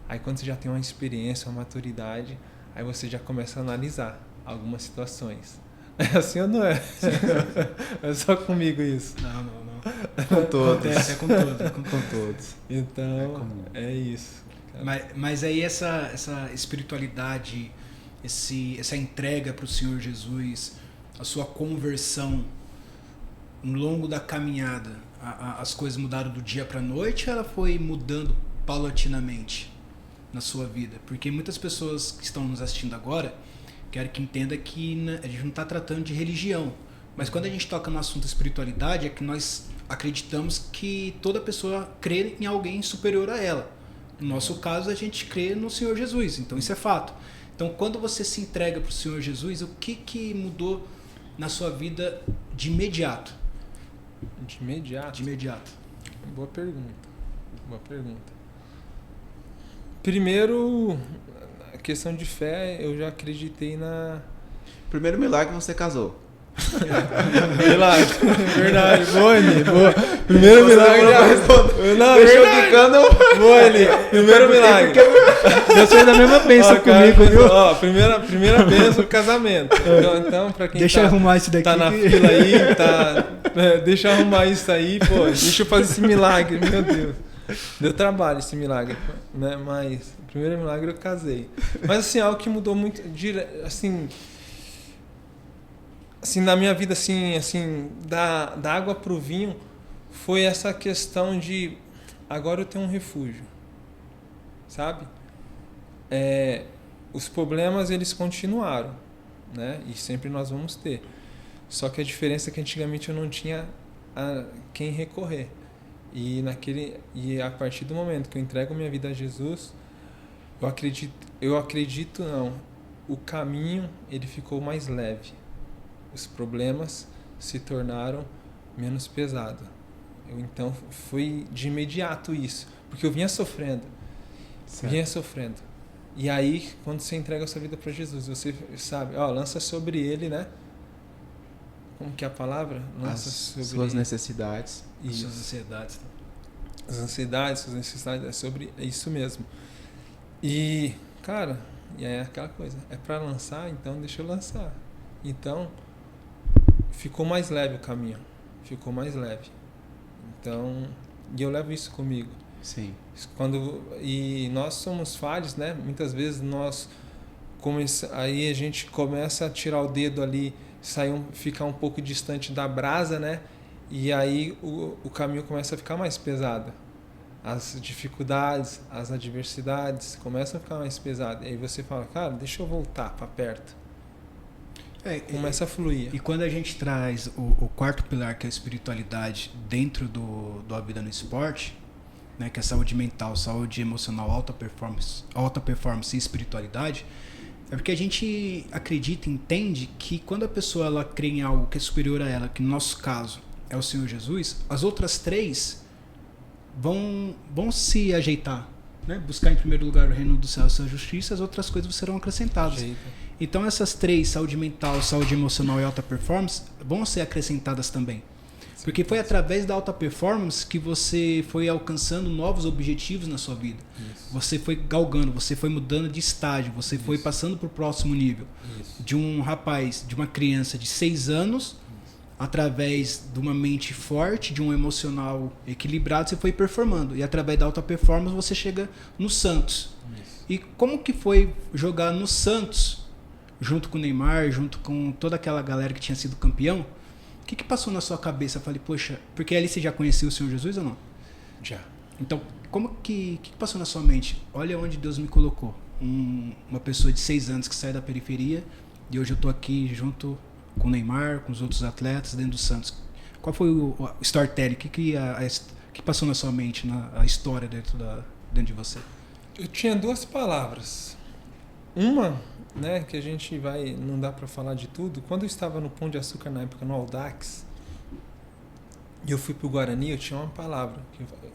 Aí quando você já tem uma experiência, uma maturidade, aí você já começa a analisar algumas situações. É assim ou não é? É só comigo isso. Não. Com todos. Acontece, com todos. Com todos. Então, é isso. Mas aí essa espiritualidade, essa entrega para o Senhor Jesus, a sua conversão ao longo da caminhada, as coisas mudaram do dia para a noite ou ela foi mudando paulatinamente na sua vida? Porque muitas pessoas que estão nos assistindo agora quero que entenda que a gente não está tratando de religião, mas quando a gente toca no assunto espiritualidade é que nós acreditamos que toda pessoa crê em alguém superior a ela. No nosso caso, a gente crê no Senhor Jesus, então isso é fato. Então, quando você se entrega para o Senhor Jesus, o que mudou na sua vida de imediato? De imediato? De imediato. Boa pergunta. Primeiro, a questão de fé, eu já acreditei na... Primeiro milagre, você casou. Milagre. Verdade. Boa. Primeiro milagre. Deixou quicando. Boa, Eli. Primeiro milagre. Deus fez a mesma bênção comigo, viu? Ó, primeira bênção, casamento. Então, pra quem deixa eu arrumar isso daqui. Tá na fila aí, deixa eu arrumar isso aí, pô. Deixa eu fazer esse milagre, meu Deus. Deu trabalho esse milagre, né? Mas, o primeiro milagre eu casei. Mas, assim, algo que mudou muito, assim, na minha vida, assim, da água pro vinho, foi essa questão de agora eu tenho um refúgio, sabe? Os problemas, eles continuaram, né? E sempre nós vamos ter. Só que a diferença é que antigamente eu não tinha a quem recorrer. E a partir do momento que eu entrego minha vida a Jesus, eu acredito não, o caminho, ele ficou mais leve. Os problemas se tornaram menos pesados. Então foi de imediato isso, porque eu vinha sofrendo. E aí, quando você entrega a sua vida para Jesus, você sabe, lança sobre ele, né? Como que é a palavra? Lança sobre suas necessidades. Isso. Suas ansiedades. As ansiedades, suas necessidades, é sobre isso mesmo. E, cara, e é aquela coisa, é para lançar, então deixa eu lançar. Então, ficou mais leve o caminho, ficou mais leve. Então, e eu levo isso comigo. Sim. E nós somos falhos, né? Muitas vezes nós aí a gente começa a tirar o dedo ali, ficar um pouco distante da brasa, né? E aí o caminho começa a ficar mais pesado. As dificuldades, as adversidades começam a ficar mais pesadas. E aí você fala, cara, deixa eu voltar para perto. Começa a fluir. E quando a gente traz o quarto pilar, que é a espiritualidade, dentro do A Vida no Esporte, né, que é saúde mental, saúde emocional, alta performance e espiritualidade, é porque a gente acredita, entende que quando a pessoa ela crê em algo que é superior a ela, que no nosso caso é o Senhor Jesus, as outras três vão se ajeitar, né? Buscar em primeiro lugar o reino do céu e a sua justiça, as outras coisas serão acrescentadas. Então essas três, saúde mental, saúde emocional e alta performance, vão ser acrescentadas também. Porque foi através da alta performance que você foi alcançando novos objetivos na sua vida. Isso. Você foi galgando, você foi mudando de estágio, você foi passando para o próximo nível. Isso. De um rapaz, de uma criança de 6 anos, através de uma mente forte, de um emocional equilibrado, você foi performando. E através da alta performance você chega no Santos. Isso. E como que foi jogar no Santos, junto com o Neymar, junto com toda aquela galera que tinha sido campeão? O que passou na sua cabeça? Eu falei, poxa, porque ali você já conhecia o Senhor Jesus ou não? Já. Então, como que passou na sua mente? Olha onde Deus me colocou. Uma pessoa de 6 anos que sai da periferia e hoje eu estou aqui junto com o Neymar, com os outros atletas dentro do Santos. Qual foi o storytelling? O que passou na sua mente, a história dentro de você? Eu tinha 2 palavras. Uma, né, que a gente não dá para falar de tudo. Quando eu estava no Pão de Açúcar na época, no Audax, e eu fui pro Guarani, eu tinha uma palavra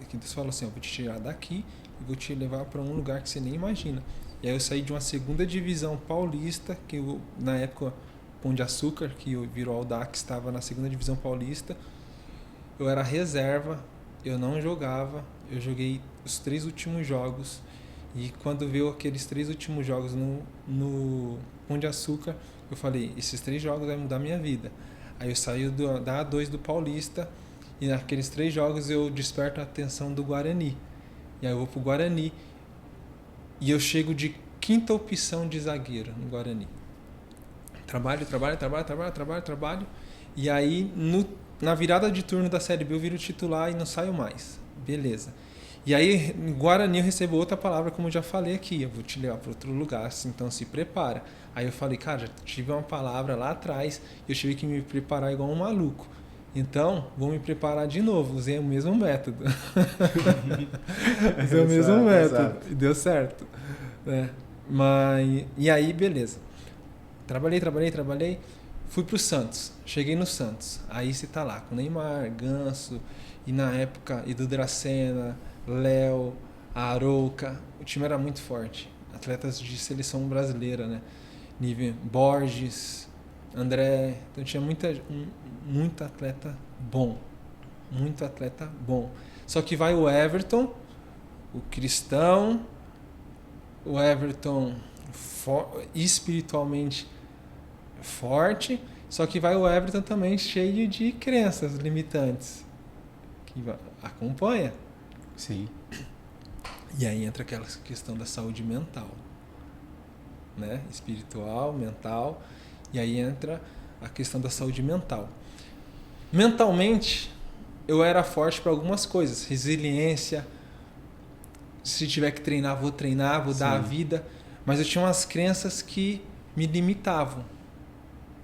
que Deus falou assim, eu vou te tirar daqui e vou te levar para um lugar que você nem imagina. E aí eu saí de uma 2ª divisão paulista, que na época Pão de Açúcar, que virou Audax, estava na 2ª divisão paulista. Eu era reserva, eu não jogava, eu joguei os 3 últimos jogos. E quando veio aqueles 3 últimos jogos no Pão de Açúcar, eu falei, esses 3 jogos vão mudar minha vida. Aí eu saí da A2 do Paulista e naqueles 3 jogos eu desperto a atenção do Guarani. E aí eu vou pro Guarani e eu chego de 5ª opção de zagueiro no Guarani. Trabalho. E aí na virada de turno da Série B eu viro titular e não saio mais. Beleza. E aí, em Guarani, eu recebo outra palavra, como eu já falei aqui. Eu vou te levar para outro lugar, então se prepara. Aí eu falei, cara, já tive uma palavra lá atrás, eu tive que me preparar igual um maluco. Então, vou me preparar de novo. Usei o mesmo método. Usei o mesmo método. Exato. E deu certo. E aí, beleza. Trabalhei. Fui pro Santos. Cheguei no Santos. Aí você tá lá com Neymar, Ganso, e na época, Edu Dracena, Léo, Arouca, o time era muito forte, atletas de seleção brasileira, né? Nível Borges, André, então tinha muito atleta bom, Só que vai o Everton, o Cristão, o Everton espiritualmente forte, só que vai o Everton também cheio de crenças limitantes, que acompanha. Sim. E aí entra aquela questão da saúde mental, né? Espiritual, mental. E aí entra a questão da saúde mental. Mentalmente, eu era forte para algumas coisas. Resiliência. Se tiver que treinar, vou dar a vida. Mas eu tinha umas crenças que me limitavam.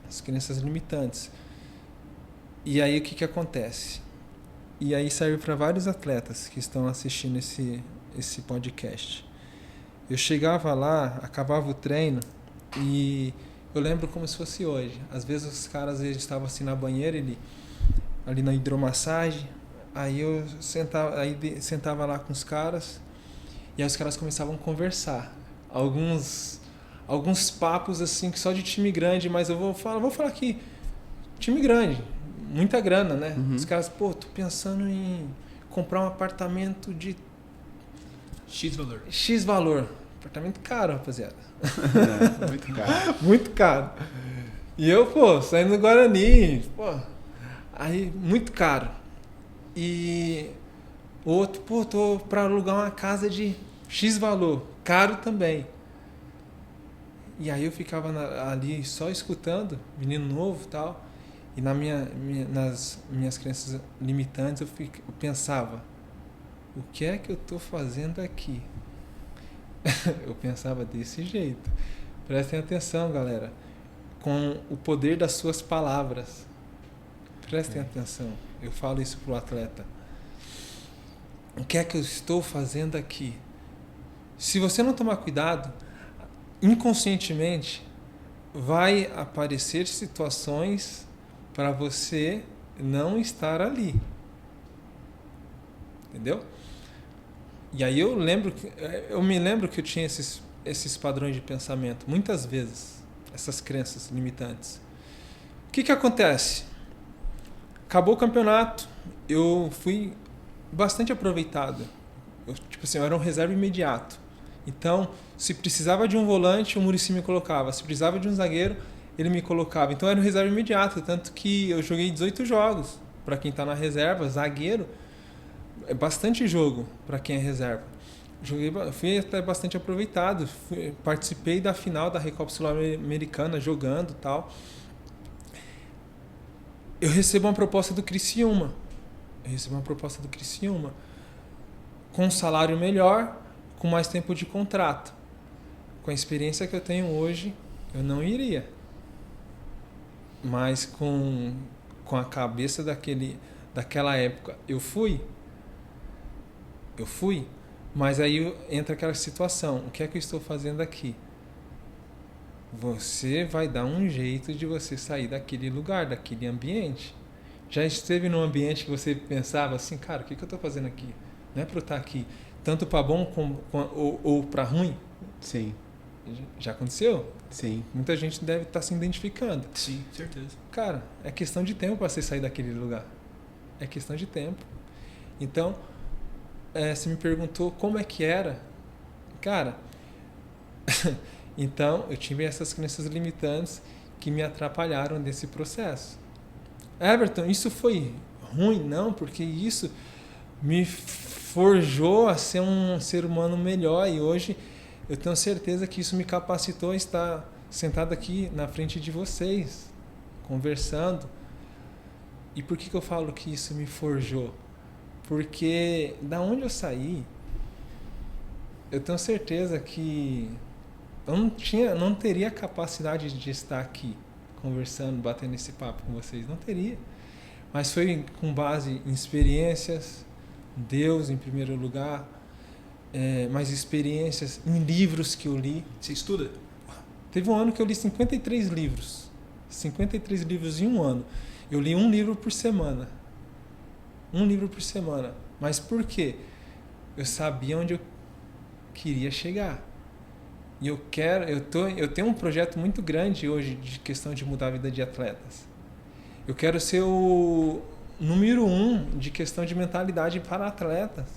As crenças limitantes. E aí o que acontece? E aí serve para vários atletas que estão assistindo esse podcast. Eu chegava lá, acabava o treino e eu lembro como se fosse hoje. Às vezes os caras eles estavam assim na banheira, ali na hidromassagem, aí eu sentava lá com os caras e aí os caras começavam a conversar. Alguns papos assim que só de time grande, mas eu vou falar aqui, time grande. Muita grana, né? Uhum. Os caras, tô pensando em comprar um apartamento de X valor. Apartamento caro, rapaziada. Muito caro. Muito caro. E eu, saindo do Guarani, aí, muito caro. E o outro, tô pra alugar uma casa de X valor. Caro também. E aí eu ficava ali só escutando, menino novo e tal, e nas minhas crenças limitantes eu pensava, o que é que eu estou fazendo aqui? Eu pensava desse jeito. Prestem atenção, galera, com o poder das suas palavras. Prestem atenção, eu falo isso para o atleta. O que é que eu estou fazendo aqui? Se você não tomar cuidado, inconscientemente vai aparecer situações para você não estar ali. Entendeu? E aí eu me lembro que eu tinha esses padrões de pensamento, muitas vezes, essas crenças limitantes. O que acontece? Acabou o campeonato, eu fui bastante aproveitado. Eu era um reserva imediato. Então, se precisava de um volante, o Muricy me colocava. Se precisava de um zagueiro, ele me colocava. Então, era um reserva imediato. Tanto que eu joguei 18 jogos. Para quem está na reserva, zagueiro, é bastante jogo para quem é reserva. Fui até bastante aproveitado. Participei da final da Recopa Sul-Americana, jogando e tal. Eu recebo uma proposta do Criciúma. Com um salário melhor, com mais tempo de contrato. Com a experiência que eu tenho hoje, eu não iria. Mas com a cabeça daquela época, eu fui. Mas aí entra aquela situação. O que é que eu estou fazendo aqui? Você vai dar um jeito de você sair daquele lugar, daquele ambiente. Já esteve num ambiente que você pensava assim, cara, o que eu estou fazendo aqui? Não é para eu estar aqui tanto para bom ou para ruim? Sim. Já aconteceu? Sim. Muita gente deve estar se identificando. Sim, certeza. Cara, é questão de tempo para você sair daquele lugar. É questão de tempo. Então, você me perguntou como é que era. Cara, então eu tive essas crenças limitantes que me atrapalharam nesse processo. Everton, isso foi ruim? Não, porque isso me forjou a ser um ser humano melhor e hoje eu tenho certeza que isso me capacitou a estar sentado aqui na frente de vocês, conversando. E por que eu falo que isso me forjou? Porque da onde eu saí, eu tenho certeza que eu não teria a capacidade de estar aqui conversando, batendo esse papo com vocês, não teria. Mas foi com base em experiências, Deus em primeiro lugar, mais experiências em livros que eu li. Você estuda? Teve um ano que eu li 53 livros. 53 livros em um ano. Eu li um livro por semana. Mas por quê? Eu sabia onde eu queria chegar. E eu tenho um projeto muito grande hoje de questão de mudar a vida de atletas. Eu quero ser o número 1 de questão de mentalidade para atletas.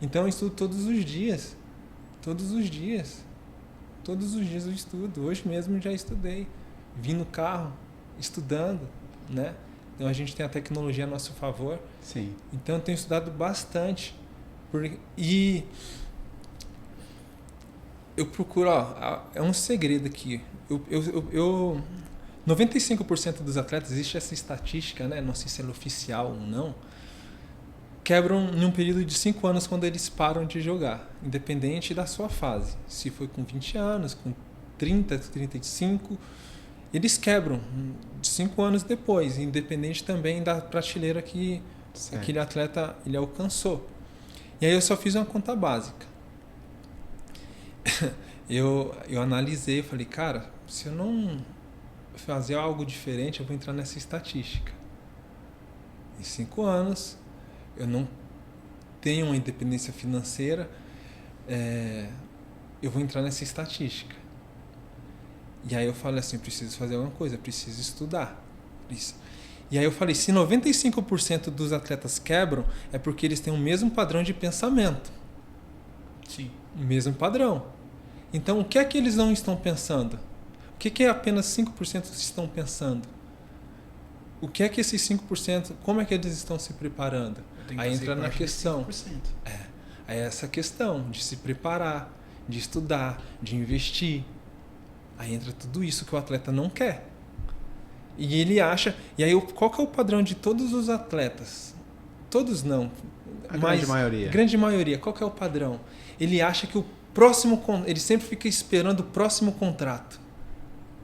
Então eu estudo todos os dias. Todos os dias eu estudo. Hoje mesmo já estudei. Vim no carro, estudando, né? Então a gente tem a tecnologia a nosso favor. Sim. Então eu tenho estudado bastante. E eu procuro, é um segredo aqui. 95% dos atletas, existe essa estatística, né? Não sei se ela é oficial ou não, quebram em um período de 5 anos quando eles param de jogar, independente da sua fase. Se foi com 20 anos, com 30, 35, eles quebram 5 anos depois, independente também da prateleira que aquele atleta ele alcançou. E aí eu só fiz uma conta básica. Eu analisei e falei, cara, se eu não fazer algo diferente, eu vou entrar nessa estatística. Em 5 anos, eu não tenho uma independência financeira, eu vou entrar nessa estatística. E aí eu falei assim, preciso fazer alguma coisa, preciso estudar. E aí eu falei, se 95% dos atletas quebram, é porque eles têm o mesmo padrão de pensamento. Sim. O mesmo padrão. Então, o que é que eles não estão pensando? O que é apenas 5% estão pensando? O que é que esses 5%, como é que eles estão se preparando? Aí entra na questão. É essa questão de se preparar, de estudar, de investir. Aí entra tudo isso que o atleta não quer. E ele acha... E aí, qual que é o padrão de todos os atletas? Todos não. A grande maioria. Grande maioria. Qual que é o padrão? Ele acha que o próximo... Ele sempre fica esperando o próximo contrato.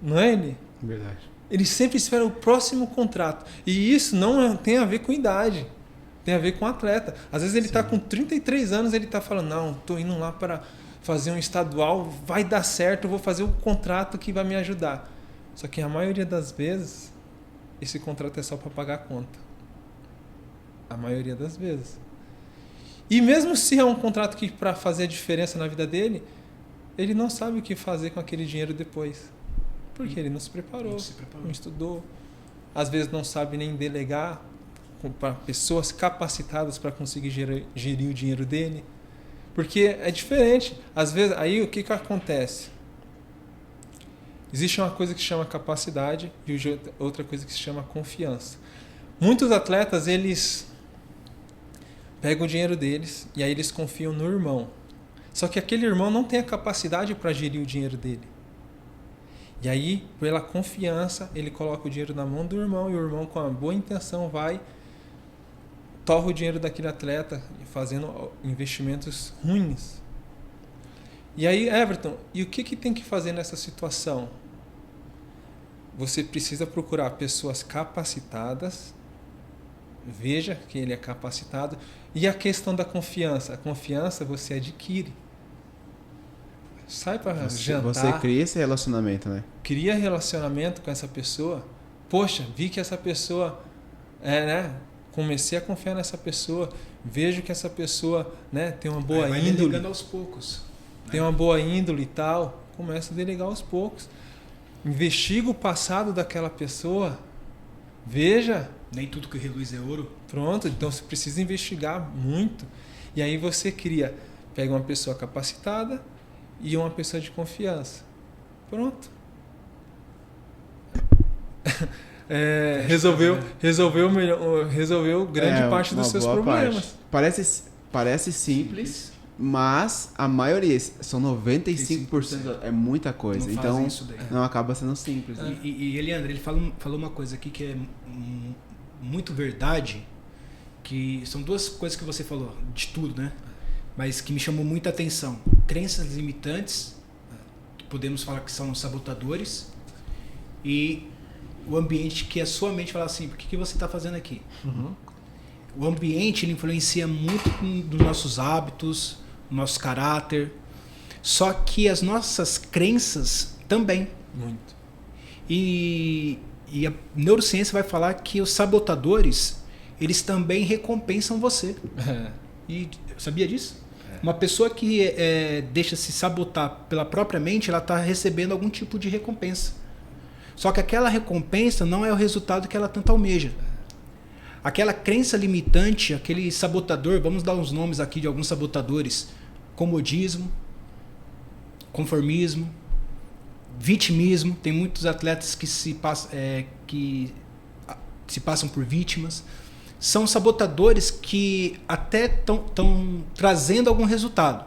Não é ele? Verdade. Ele sempre espera o próximo contrato. E isso não tem a ver com idade. Tem a ver com o atleta. Às vezes ele está com 33 anos, ele está falando, não, estou indo lá para fazer um estadual, vai dar certo, eu vou fazer um contrato que vai me ajudar. Só que a maioria das vezes, esse contrato é só para pagar a conta. A maioria das vezes. E mesmo se é um contrato que para fazer a diferença na vida dele, ele não sabe o que fazer com aquele dinheiro depois. Porque ele não se preparou, não estudou. Às vezes não sabe nem delegar para pessoas capacitadas para conseguir gerir o dinheiro dele. Porque é diferente. Às vezes, aí o que acontece? Existe uma coisa que se chama capacidade e outra coisa que se chama confiança. Muitos atletas, eles pegam o dinheiro deles e aí eles confiam no irmão. Só que aquele irmão não tem a capacidade para gerir o dinheiro dele. E aí, pela confiança, ele coloca o dinheiro na mão do irmão e o irmão, com a boa intenção, vai, torra o dinheiro daquele atleta, fazendo investimentos ruins. E aí, Everton, e o que tem que fazer nessa situação? Você precisa procurar pessoas capacitadas, veja que ele é capacitado, e a questão da confiança. A confiança você adquire. Sai para jantar. Você cria esse relacionamento, né? Cria relacionamento com essa pessoa. Poxa, vi que essa pessoa... Comecei a confiar nessa pessoa. Vejo que essa pessoa, né, tem uma boa vai índole. delegando aos poucos. Tem uma boa índole e tal. Começa a delegar aos poucos. Investiga o passado daquela pessoa. Veja. Nem tudo que reluz é ouro. Pronto, então você precisa investigar muito. E aí você pega uma pessoa capacitada e uma pessoa de confiança. Pronto. Resolveu grande parte dos seus problemas. Parece simples, mas a maioria, são 95%, é muita coisa. Então não acaba sendo simples. Né? E Eliandro, ele falou uma coisa aqui que é muito verdade, que são duas coisas que você falou, de tudo, né? Mas que me chamou muita atenção. Crenças limitantes, que podemos falar que são sabotadores, e o ambiente que a sua mente fala assim, por que você está fazendo aqui? Uhum. O ambiente ele influencia muito dos nossos hábitos, nosso caráter, só que as nossas crenças também. Muito. E a neurociência vai falar que os sabotadores, eles também recompensam você. E sabia disso? Uma pessoa que deixa se sabotar pela própria mente, ela está recebendo algum tipo de recompensa. Só que aquela recompensa não é o resultado que ela tanto almeja. Aquela crença limitante, aquele sabotador, vamos dar uns nomes aqui de alguns sabotadores: comodismo, conformismo, vitimismo. Tem muitos atletas que se passam por vítimas. São sabotadores que até estão trazendo algum resultado,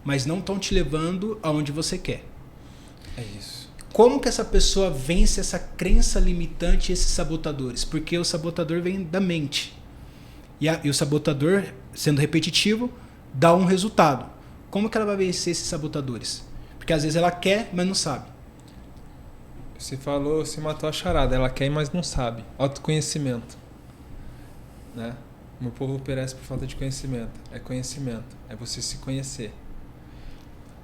mas não estão te levando aonde você quer. É isso. Como que essa pessoa vence essa crença limitante e esses sabotadores? Porque o sabotador vem da mente. E o sabotador, sendo repetitivo, dá um resultado. Como que ela vai vencer esses sabotadores? Porque às vezes ela quer, mas não sabe. Você matou a charada. Ela quer, mas não sabe. Autoconhecimento. Né? Meu povo perece por falta de conhecimento. É conhecimento. É você se conhecer.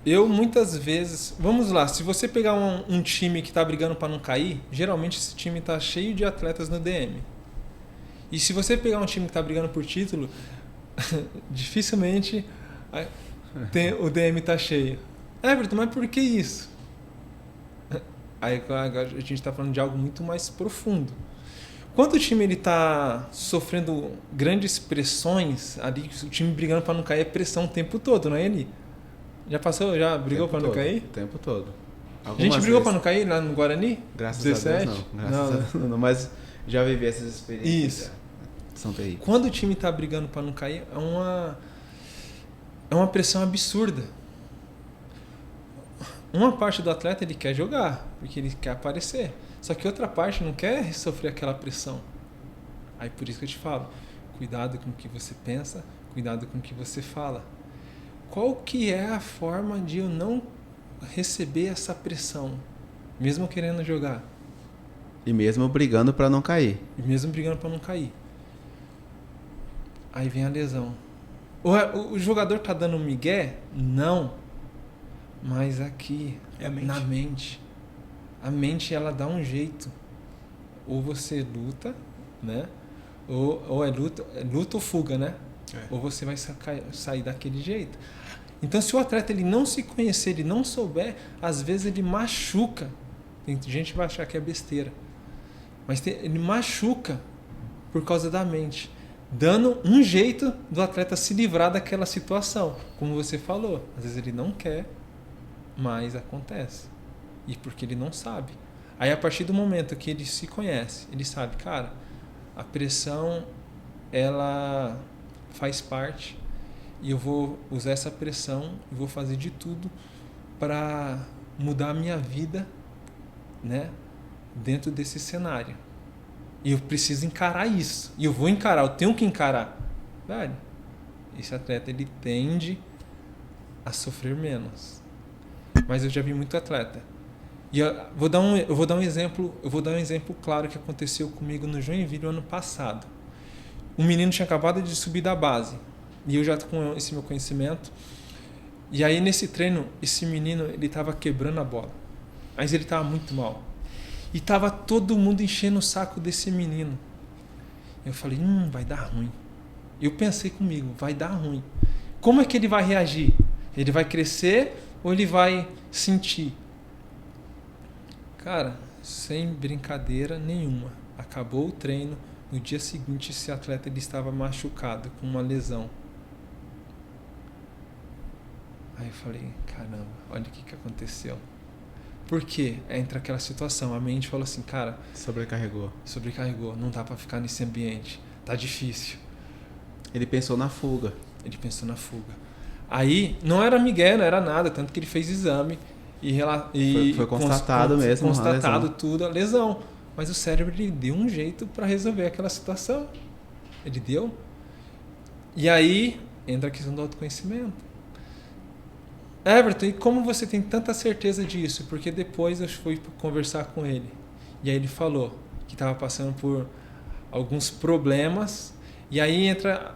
Eu, muitas vezes... Vamos lá. Se você pegar um time que está brigando para não cair, geralmente esse time está cheio de atletas no DM. E se você pegar um time que está brigando por título, dificilmente o DM está cheio. Everton, mas por que isso? Aí agora a gente está falando de algo muito mais profundo. Quando o time está sofrendo grandes pressões, ali, o time brigando para não cair, é pressão o tempo todo, não é ele? Já brigou para não cair? O tempo todo. A gente brigou para não cair lá no Guarani? Graças 17? a Deus não. Graças a Deus não. Mas já vivi essas experiências. Isso. São terríveis. Quando o time está brigando para não cair, é uma pressão absurda. uma parte do atleta ele quer jogar, porque ele quer aparecer. Só que outra parte não quer sofrer aquela pressão. Aí por isso que eu te falo, cuidado com o que você pensa, cuidado com o que você fala. Qual que é a forma de eu não receber essa pressão, mesmo querendo jogar? E mesmo brigando para não cair. E mesmo brigando para não cair. Aí vem a lesão. O jogador tá dando migué? Não. Mas aqui, na mente. A mente, ela dá um jeito. Ou você luta, né? Ou é luta ou fuga, né? Ou você vai sair daquele jeito. Então, se o atleta ele não se conhecer, ele não souber, às vezes ele machuca. Tem gente que vai achar que é besteira. Mas ele machuca por causa da mente. Dando um jeito do atleta se livrar daquela situação. Como você falou, às vezes ele não quer, mas acontece. E porque ele não sabe. Aí, a partir do momento que ele se conhece, ele sabe, cara, a pressão, ela faz parte e eu vou usar essa pressão e vou fazer de tudo para mudar a minha vida, né, dentro desse cenário. E eu preciso encarar isso. E eu vou encarar, eu tenho que encarar. Velho, esse atleta, ele tende a sofrer menos. Mas eu já vi muito atleta. E eu vou dar um exemplo claro que aconteceu comigo no Joinville ano passado. Um menino tinha acabado de subir da base. E eu já com esse meu conhecimento. E aí nesse treino, esse menino, ele estava quebrando a bola. Mas ele estava muito mal. E estava todo mundo enchendo o saco desse menino. Eu falei, vai dar ruim. Eu pensei comigo, vai dar ruim. Como é que ele vai reagir? Ele vai crescer ou ele vai sentir? Cara, sem brincadeira nenhuma. Acabou o treino. No dia seguinte, esse atleta ele estava machucado, com uma lesão. Aí eu falei, caramba, olha o que aconteceu. Por quê? Entra aquela situação. A mente falou assim, cara... Sobrecarregou. Não dá pra ficar nesse ambiente. Tá difícil. Ele pensou na fuga. Aí, não era migué, não era nada. Tanto que ele fez exame. E foi constatado mesmo. Constatado tudo, a lesão. Mas o cérebro ele deu um jeito para resolver aquela situação. Ele deu. E aí, entra a questão do autoconhecimento. Everton, e como você tem tanta certeza disso? Porque depois eu fui conversar com ele. E aí ele falou que estava passando por alguns problemas. E aí entra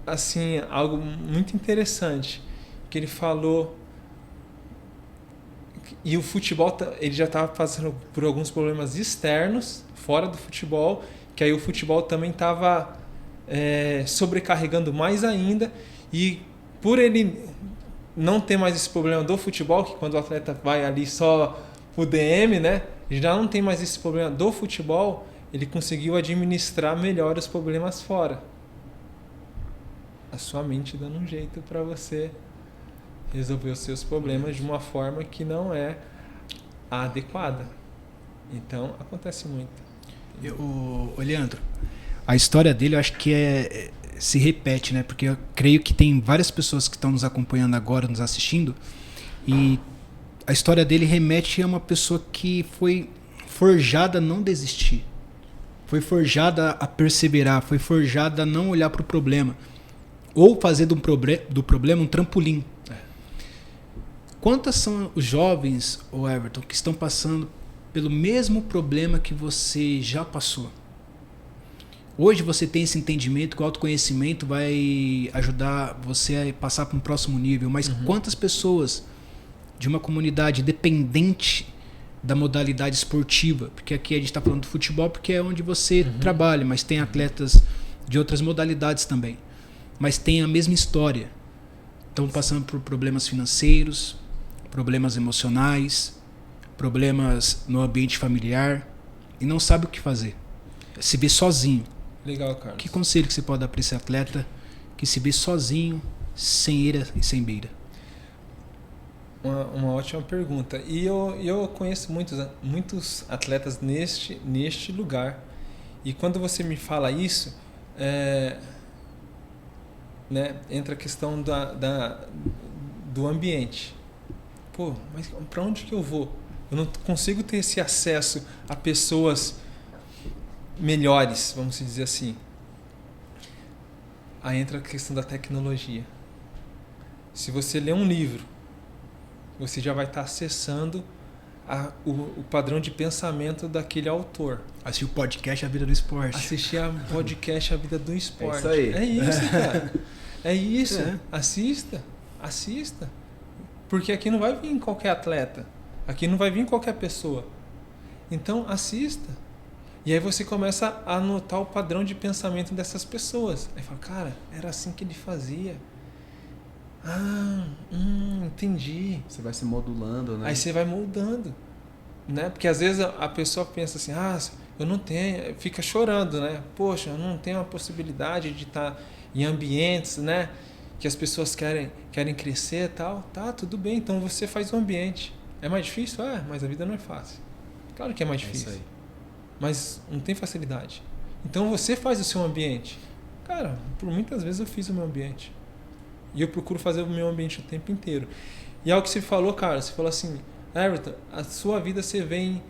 assim, algo muito interessante. Que ele falou... E o futebol, ele já estava passando por alguns problemas externos, fora do futebol. Que aí o futebol também estava sobrecarregando mais ainda. E por ele... não ter mais esse problema do futebol, que quando o atleta vai ali só o DM, né? Já não tem mais esse problema do futebol, ele conseguiu administrar melhor os problemas fora. A sua mente dando um jeito para você resolver os seus problemas de uma forma que não é a adequada. Então, acontece muito. Ô, Leandro, a história dele eu acho que se repete, né? Porque eu creio que tem várias pessoas que estão nos acompanhando agora, nos assistindo, e a história dele remete a uma pessoa que foi forjada a não desistir, foi forjada a perseverar, foi forjada a não olhar para o problema, ou fazer do problema um trampolim. Quantos são os jovens, ô Everton, que estão passando pelo mesmo problema que você já passou? Hoje você tem esse entendimento que o autoconhecimento vai ajudar você a passar para um próximo nível, mas quantas pessoas de uma comunidade dependente da modalidade esportiva, porque aqui a gente está falando do futebol porque é onde você trabalha, mas tem atletas de outras modalidades também, mas tem a mesma história, estão passando por problemas financeiros, problemas emocionais, problemas no ambiente familiar e não sabe o que fazer, se vê sozinho. Legal, Carlos. Que conselho que você pode dar para esse atleta que se vê sozinho, sem eira e sem beira? Uma ótima pergunta. E eu conheço muitos atletas neste lugar. E quando você me fala isso, né, entra a questão do ambiente. pô, mas para onde que eu vou? Eu não consigo ter esse acesso a pessoas melhores, vamos dizer assim. Aí entra a questão da tecnologia. Se você lê um livro, você já vai estar acessando o padrão de pensamento daquele autor. Assistir o podcast A Vida do Esporte. Assistir a podcast A Vida do Esporte. É isso aí. É isso, cara. É isso. É. Assista. Porque aqui não vai vir qualquer atleta. Aqui não vai vir qualquer pessoa. Então, assista. E aí você começa a notar o padrão de pensamento dessas pessoas. Aí fala, cara, era assim que ele fazia. Entendi. Você vai se modulando, né? Aí você vai moldando, né? Porque às vezes a pessoa pensa assim, eu não tenho, fica chorando, né? Poxa, eu não tenho a possibilidade de estar em ambientes, né? Que as pessoas querem crescer e tal. Tá, tudo bem, então você faz o ambiente. É mais difícil? Mas a vida não é fácil. Claro que é mais difícil. É isso aí. Mas não tem facilidade. Então você faz o seu ambiente. Cara, por muitas vezes eu fiz o meu ambiente. E eu procuro fazer o meu ambiente o tempo inteiro. E é o que você falou, cara. Você falou assim, Everton, a sua vida você vem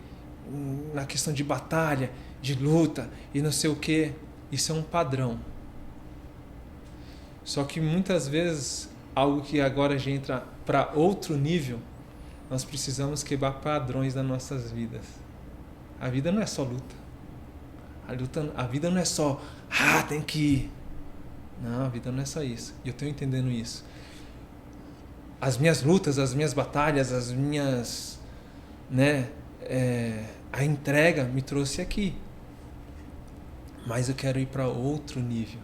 na questão de batalha, de luta e não sei o quê. Isso é um padrão. Só que muitas vezes, algo que agora já entra para outro nível, nós precisamos quebrar padrões nas nossas vidas. A vida não é só luta. A vida não é só, tem que ir. Não, a vida não é só isso. E eu estou entendendo isso. As minhas lutas, as minhas batalhas, as minhas, a entrega me trouxe aqui. Mas eu quero ir para outro nível.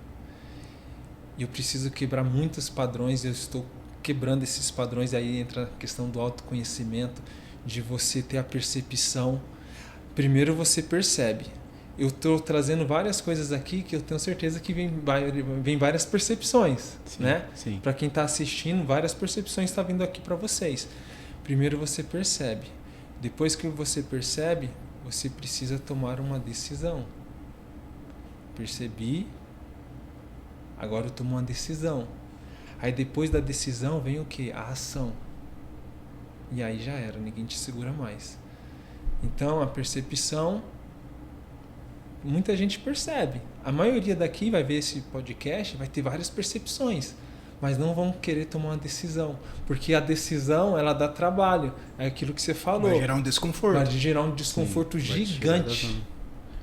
E eu preciso quebrar muitos padrões. Eu estou quebrando esses padrões. Aí entra a questão do autoconhecimento, de você ter a percepção. Primeiro você percebe. Eu estou trazendo várias coisas aqui que eu tenho certeza que vem várias percepções, Sim, né? sim. Para quem está assistindo, várias percepções estão vindo aqui para vocês. Primeiro você percebe. Depois que você percebe, você precisa tomar uma decisão. Percebi, agora eu tomo uma decisão. Aí depois da decisão vem o quê? A ação. E aí já era, ninguém te segura mais. Então a percepção, muita gente percebe. A maioria daqui vai ver esse podcast, vai ter várias percepções, mas não vão querer tomar uma decisão, porque a decisão ela dá trabalho. É aquilo que você falou. Vai gerar um desconforto. Vai gerar um desconforto gigante.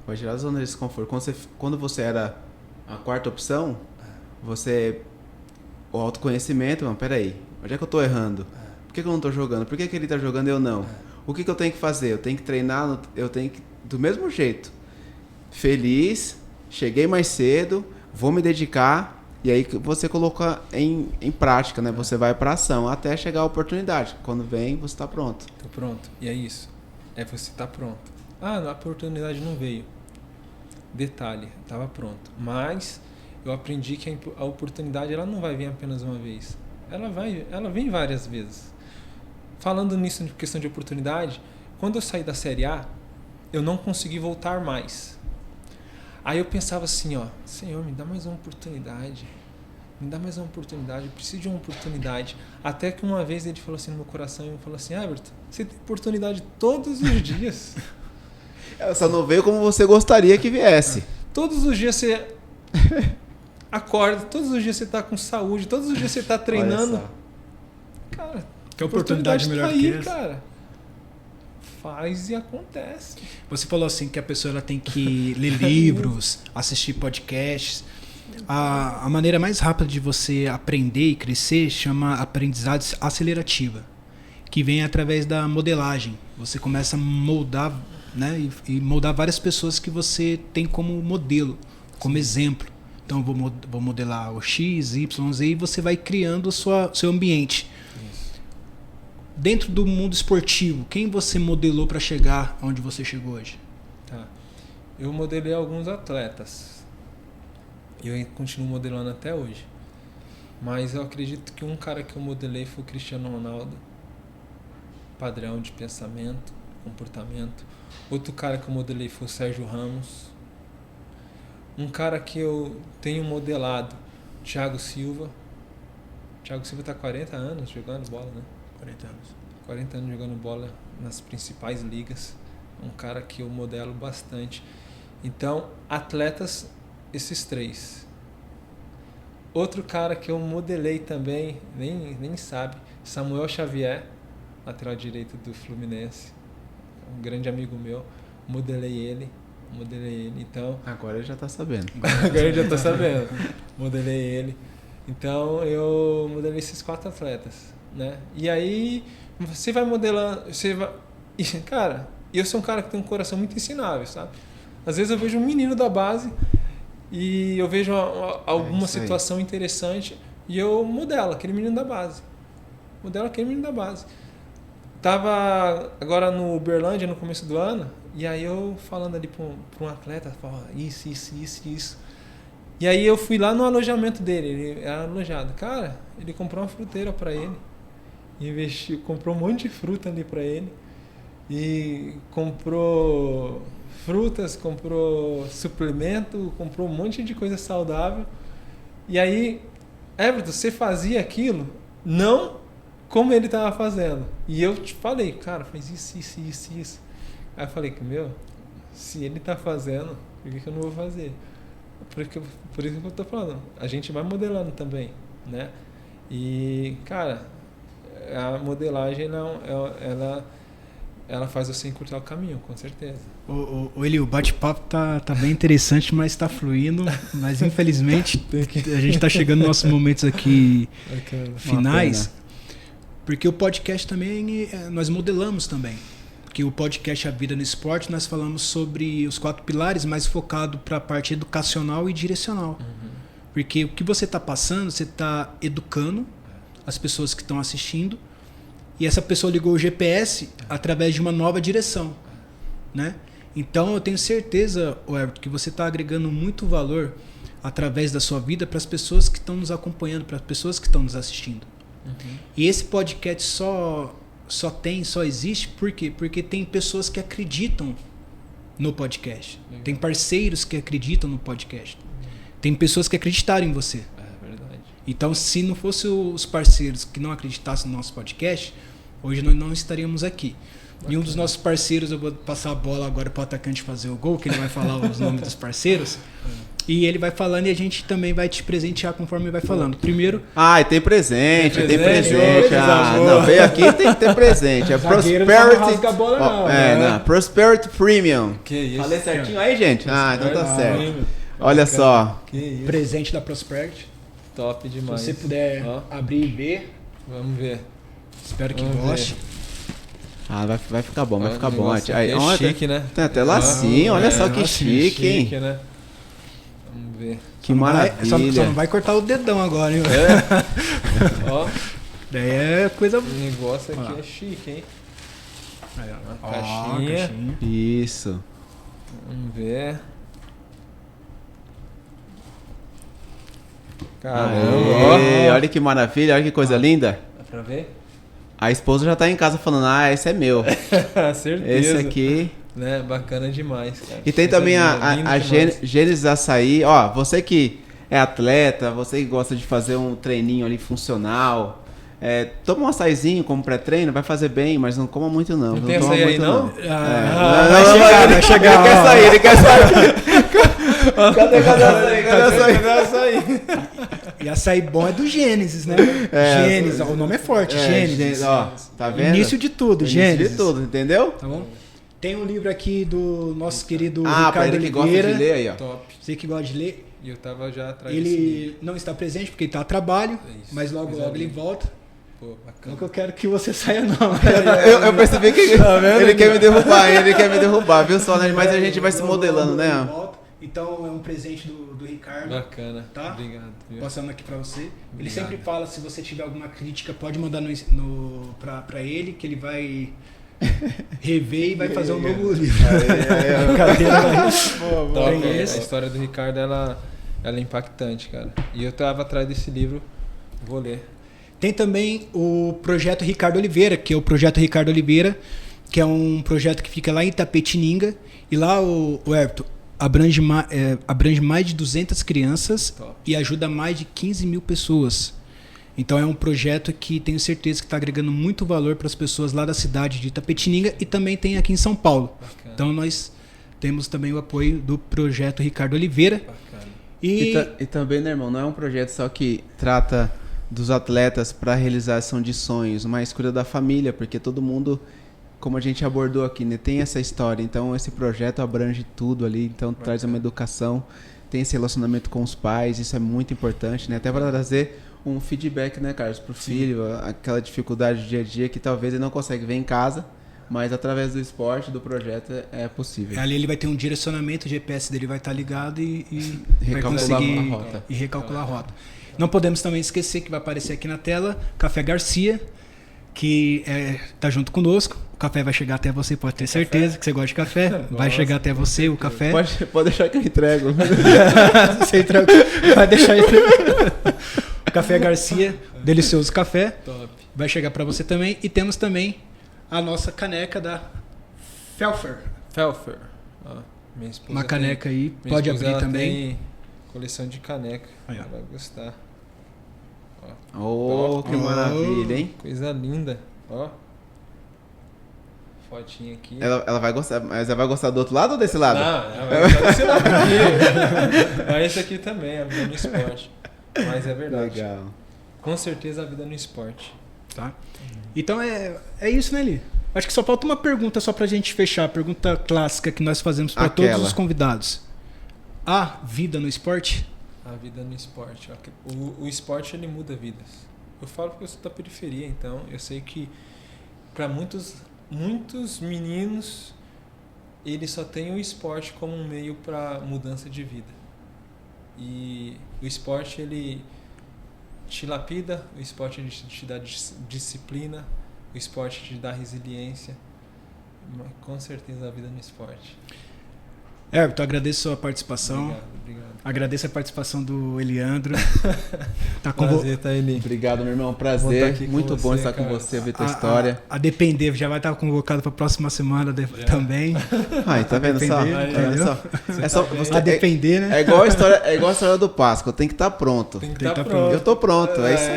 Vai gerar a zona de desconforto. Quando você era a quarta opção, o autoconhecimento, peraí, onde é que eu tô errando? Por que eu não tô jogando? Por que ele tá jogando e eu não? O que eu tenho que fazer? Eu tenho que treinar, eu tenho que, do mesmo jeito. Feliz, cheguei mais cedo, vou me dedicar, e aí você coloca em prática, né? Você vai pra ação até chegar a oportunidade. Quando vem, você tá pronto. Tô pronto. E é isso. É você tá pronto. A oportunidade não veio. Detalhe, estava pronto. Mas eu aprendi que a oportunidade ela não vai vir apenas uma vez. Ela vem várias vezes. Falando nisso de questão de oportunidade, quando eu saí da Série A, eu não consegui voltar mais. Aí eu pensava assim, Senhor, me dá mais uma oportunidade. Me dá mais uma oportunidade, eu preciso de uma oportunidade. Até que uma vez ele falou assim no meu coração, ele falou assim, Everton, você tem oportunidade todos os dias. Ela só não veio como você gostaria que viesse. Todos os dias você acorda, todos os dias você está com saúde, todos os dias você está treinando. Cara, que oportunidade melhor tá aí, que essa? Cara. Faz e acontece. Você falou assim que a pessoa ela tem que ler livros, assistir podcasts. A maneira mais rápida de você aprender e crescer chama aprendizagem acelerativa, que vem através da modelagem. Você começa a moldar, né, e moldar várias pessoas que você tem como modelo, como exemplo. Então eu vou modelar o X, Y, Z e você vai criando o seu ambiente. Isso. Dentro do mundo esportivo, quem você modelou para chegar onde você chegou hoje? Tá. Eu modelei alguns atletas. E eu continuo modelando até hoje. Mas eu acredito que um cara que eu modelei foi o Cristiano Ronaldo. Padrão de pensamento, comportamento. Outro cara que eu modelei foi o Sérgio Ramos. Um cara que eu tenho modelado, Thiago Silva. Thiago Silva está há 40 anos jogando bola, né? 40 anos. 40 anos jogando bola nas principais ligas. Um cara que eu modelo bastante. Então, atletas, esses 3. Outro cara que eu modelei também, nem sabe, Samuel Xavier, lateral direito do Fluminense. Um grande amigo meu. Modelei ele. Então, Agora ele já tá sabendo. agora eu já tô sabendo. Modelei ele. Então, eu modelei esses 4 atletas, né? E aí, você vai modelando... E, cara, eu sou um cara que tem um coração muito ensinável, sabe? Às vezes eu vejo um menino da base e eu vejo alguma situação interessante e eu modelo aquele menino da base. Tava agora no Uberlândia no começo do ano, e aí eu falando ali para um atleta, falo, isso. E aí eu fui lá no alojamento dele, ele era alojado. Cara, ele comprou uma fruteira para ele, investiu, comprou um monte de fruta ali para ele, e comprou frutas, comprou suplemento, comprou um monte de coisa saudável. E aí, Everton, você fazia aquilo não como ele estava fazendo. E eu te falei, cara, faz isso. Aí eu falei, se ele está fazendo, por que eu não vou fazer? Por isso que eu tô falando. A gente vai modelando também, né? E, cara, a modelagem, ela faz você encurtar o caminho, com certeza. Eli, o bate-papo tá bem interessante, mas tá fluindo. Mas infelizmente a gente tá chegando nos nossos momentos aqui finais. Porque o podcast também, nós modelamos também. Porque o podcast A Vida no Esporte, nós falamos sobre os 4 pilares, mais focado para a parte educacional e direcional. Uhum. Porque o que você está passando, você está educando as pessoas que estão assistindo, e essa pessoa ligou o GPS através de uma nova direção, né? Então eu tenho certeza, Everton, que você está agregando muito valor através da sua vida para as pessoas que estão nos acompanhando, para as pessoas que estão nos assistindo. Uhum. E esse podcast só existe por quê? Porque tem pessoas que acreditam no podcast. Legal. Tem parceiros que acreditam no podcast. Tem pessoas que acreditaram em você. É verdade. Então, se não fossem os parceiros que não acreditassem no nosso podcast, hoje nós não estaríamos aqui. Bacana. E um dos nossos parceiros, eu vou passar a bola agora para o atacante fazer o gol, que ele vai falar os nomes dos parceiros. E ele vai falando e a gente também vai te presentear conforme ele vai falando. Primeiro... Ah, tem presente. Não, veio aqui tem que ter presente. É Prosperity... Não bola, não, Prosperity Premium. Que isso? Falei certinho aí, gente? Então tá certo. Olha só. Presente da Prosperity. Top demais. Se você puder abrir e ver. Vamos ver. Espero que goste. Vai ficar bom, vai ficar bom. Aí, é chique, né? Tem até lacinho, olha só que chique, hein? Né? Vamos ver. Que maravilha. Só não vai cortar o dedão agora, hein? Ó. Daí é coisa... O negócio aqui é chique, hein? Uma caixinha. Isso. Vamos ver. Caramba. Olha que maravilha, olha que coisa linda. Dá pra ver? A esposa já tá em casa falando, esse é meu. Certeza. Esse aqui... Né? Bacana demais, cara. E tem também a Gênesis Açaí. Ó, você que é atleta, você que gosta de fazer um treininho ali funcional, toma um açaizinho como pré-treino, vai fazer bem, mas não coma muito não. Não tem açaí aí não? Vai chegar. Ele quer sair. Cadê açaí? E açaí bom é do Gênesis, né? Gênesis, o nome é forte, Gênesis. Ó, tá vendo? Início de tudo, Gênesis. Início de tudo, entendeu? Tá bom? Tem um livro aqui do nosso querido Ricardo pra ele que Oliveira. gosta de ler aí, ó. Top. Você que gosta de ler. E eu tava já atrás Ele não está presente porque ele está a trabalho, mas logo ele volta. Pô, bacana. Não que eu quero que você saia, não. Eu percebi que ele quer me derrubar, viu só, né? Mas a gente vai se modelando, né? Então é um presente do Ricardo. Bacana. Tá? Obrigado. Passando aqui pra você. Ele Obrigado. sempre fala, se você tiver alguma crítica, pode mandar pra ele, que ele vai rever e vai fazer um novo livro. A história do Ricardo, ela é impactante, cara. E eu tava atrás desse livro, vou ler. Tem também o projeto Ricardo Oliveira, que é o projeto Ricardo Oliveira, que é um projeto que fica lá em Itapetininga. E lá, o Everton, abrange mais de 200 crianças. Top. E ajuda mais de 15 mil pessoas. Então é um projeto que tenho certeza que está agregando muito valor para as pessoas lá da cidade de Itapetininga e também tem aqui em São Paulo. Bacana. Então nós temos também o apoio do projeto Ricardo Oliveira. Bacana. E também, né, irmão, não é um projeto só que trata dos atletas para realização de sonhos, mas cuida da família, porque todo mundo, como a gente abordou aqui, né, tem essa história. Então esse projeto abrange tudo ali, então traz uma educação, tem esse relacionamento com os pais, isso é muito importante, né? Até para trazer um feedback, né, Carlos, pro filho, aquela dificuldade do dia a dia que talvez ele não consegue ver em casa, mas através do esporte, do projeto, é possível. Ali ele vai ter um direcionamento, o GPS dele vai estar ligado e vai Recalcular conseguir a rota. e recalcular a rota. Não podemos também esquecer que vai aparecer aqui na tela Café Garcia, que tá junto conosco. O café vai chegar até você, pode ter certeza que você gosta de café. Vai chegar até você o café. Pode deixar que eu entrego. Você vai deixar isso. O Café Garcia, delicioso café. Top. Vai chegar para você também. E temos também a nossa caneca da Felfer. Felfer. Ó, minha esposa Uma caneca aí, minha pode esposa, abrir ela também. Tem coleção de caneca. Aí, ó. Ela vai gostar. Oh, que maravilha, hein? Coisa linda. Ó. Fotinha aqui. Ela vai gostar, mas ela vai gostar do outro lado ou desse lado? Não, ela vai gostar desse lado aqui. Mas esse aqui também, a vida no esporte. Mas é verdade. Legal. Com certeza a vida no esporte. Tá? Então é isso, né, Li? Acho que só falta uma pergunta só pra gente fechar. A pergunta clássica que nós fazemos para Aquela. todos os convidados. Há vida no esporte? A vida no esporte. O esporte, ele muda vidas. Eu falo porque eu sou da periferia, então eu sei que para muitos meninos, eles só têm o esporte como um meio para mudança de vida. E o esporte, ele te lapida, o esporte ele te dá disciplina, o esporte te dá resiliência. Mas, com certeza a vida no esporte. Everton, agradeço a sua participação. Obrigado. Agradeço a participação do Eliandro. Tá Prazer estar aí. Obrigado, meu irmão. Vou Prazer. estar aqui com Muito bom você, estar com cara. você, ouvir tua história. A depender, já vai estar convocado para a próxima semana também. Ai, tá vendo só? Depender, Tá vendo entendeu? só? É só você, A depender, né? é igual a história do Páscoa, tem que estar pronto. Tem que Tem que estar tá pronto. Eu tô pronto, é isso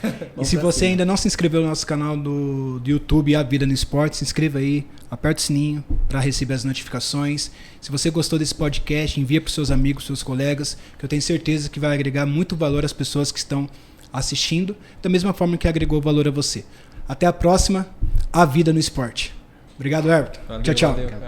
aí. E se você ainda não se inscreveu no nosso canal do YouTube A Vida no Esporte, se inscreva aí, aperta o sininho para receber as notificações. Se você gostou desse podcast, envia para os seus amigos, seus colegas, que eu tenho certeza que vai agregar muito valor às pessoas que estão assistindo, da mesma forma que agregou valor a você. Até a próxima, A Vida no Esporte. Obrigado, Everton. Valeu, Tchau, tchau. valeu, cara.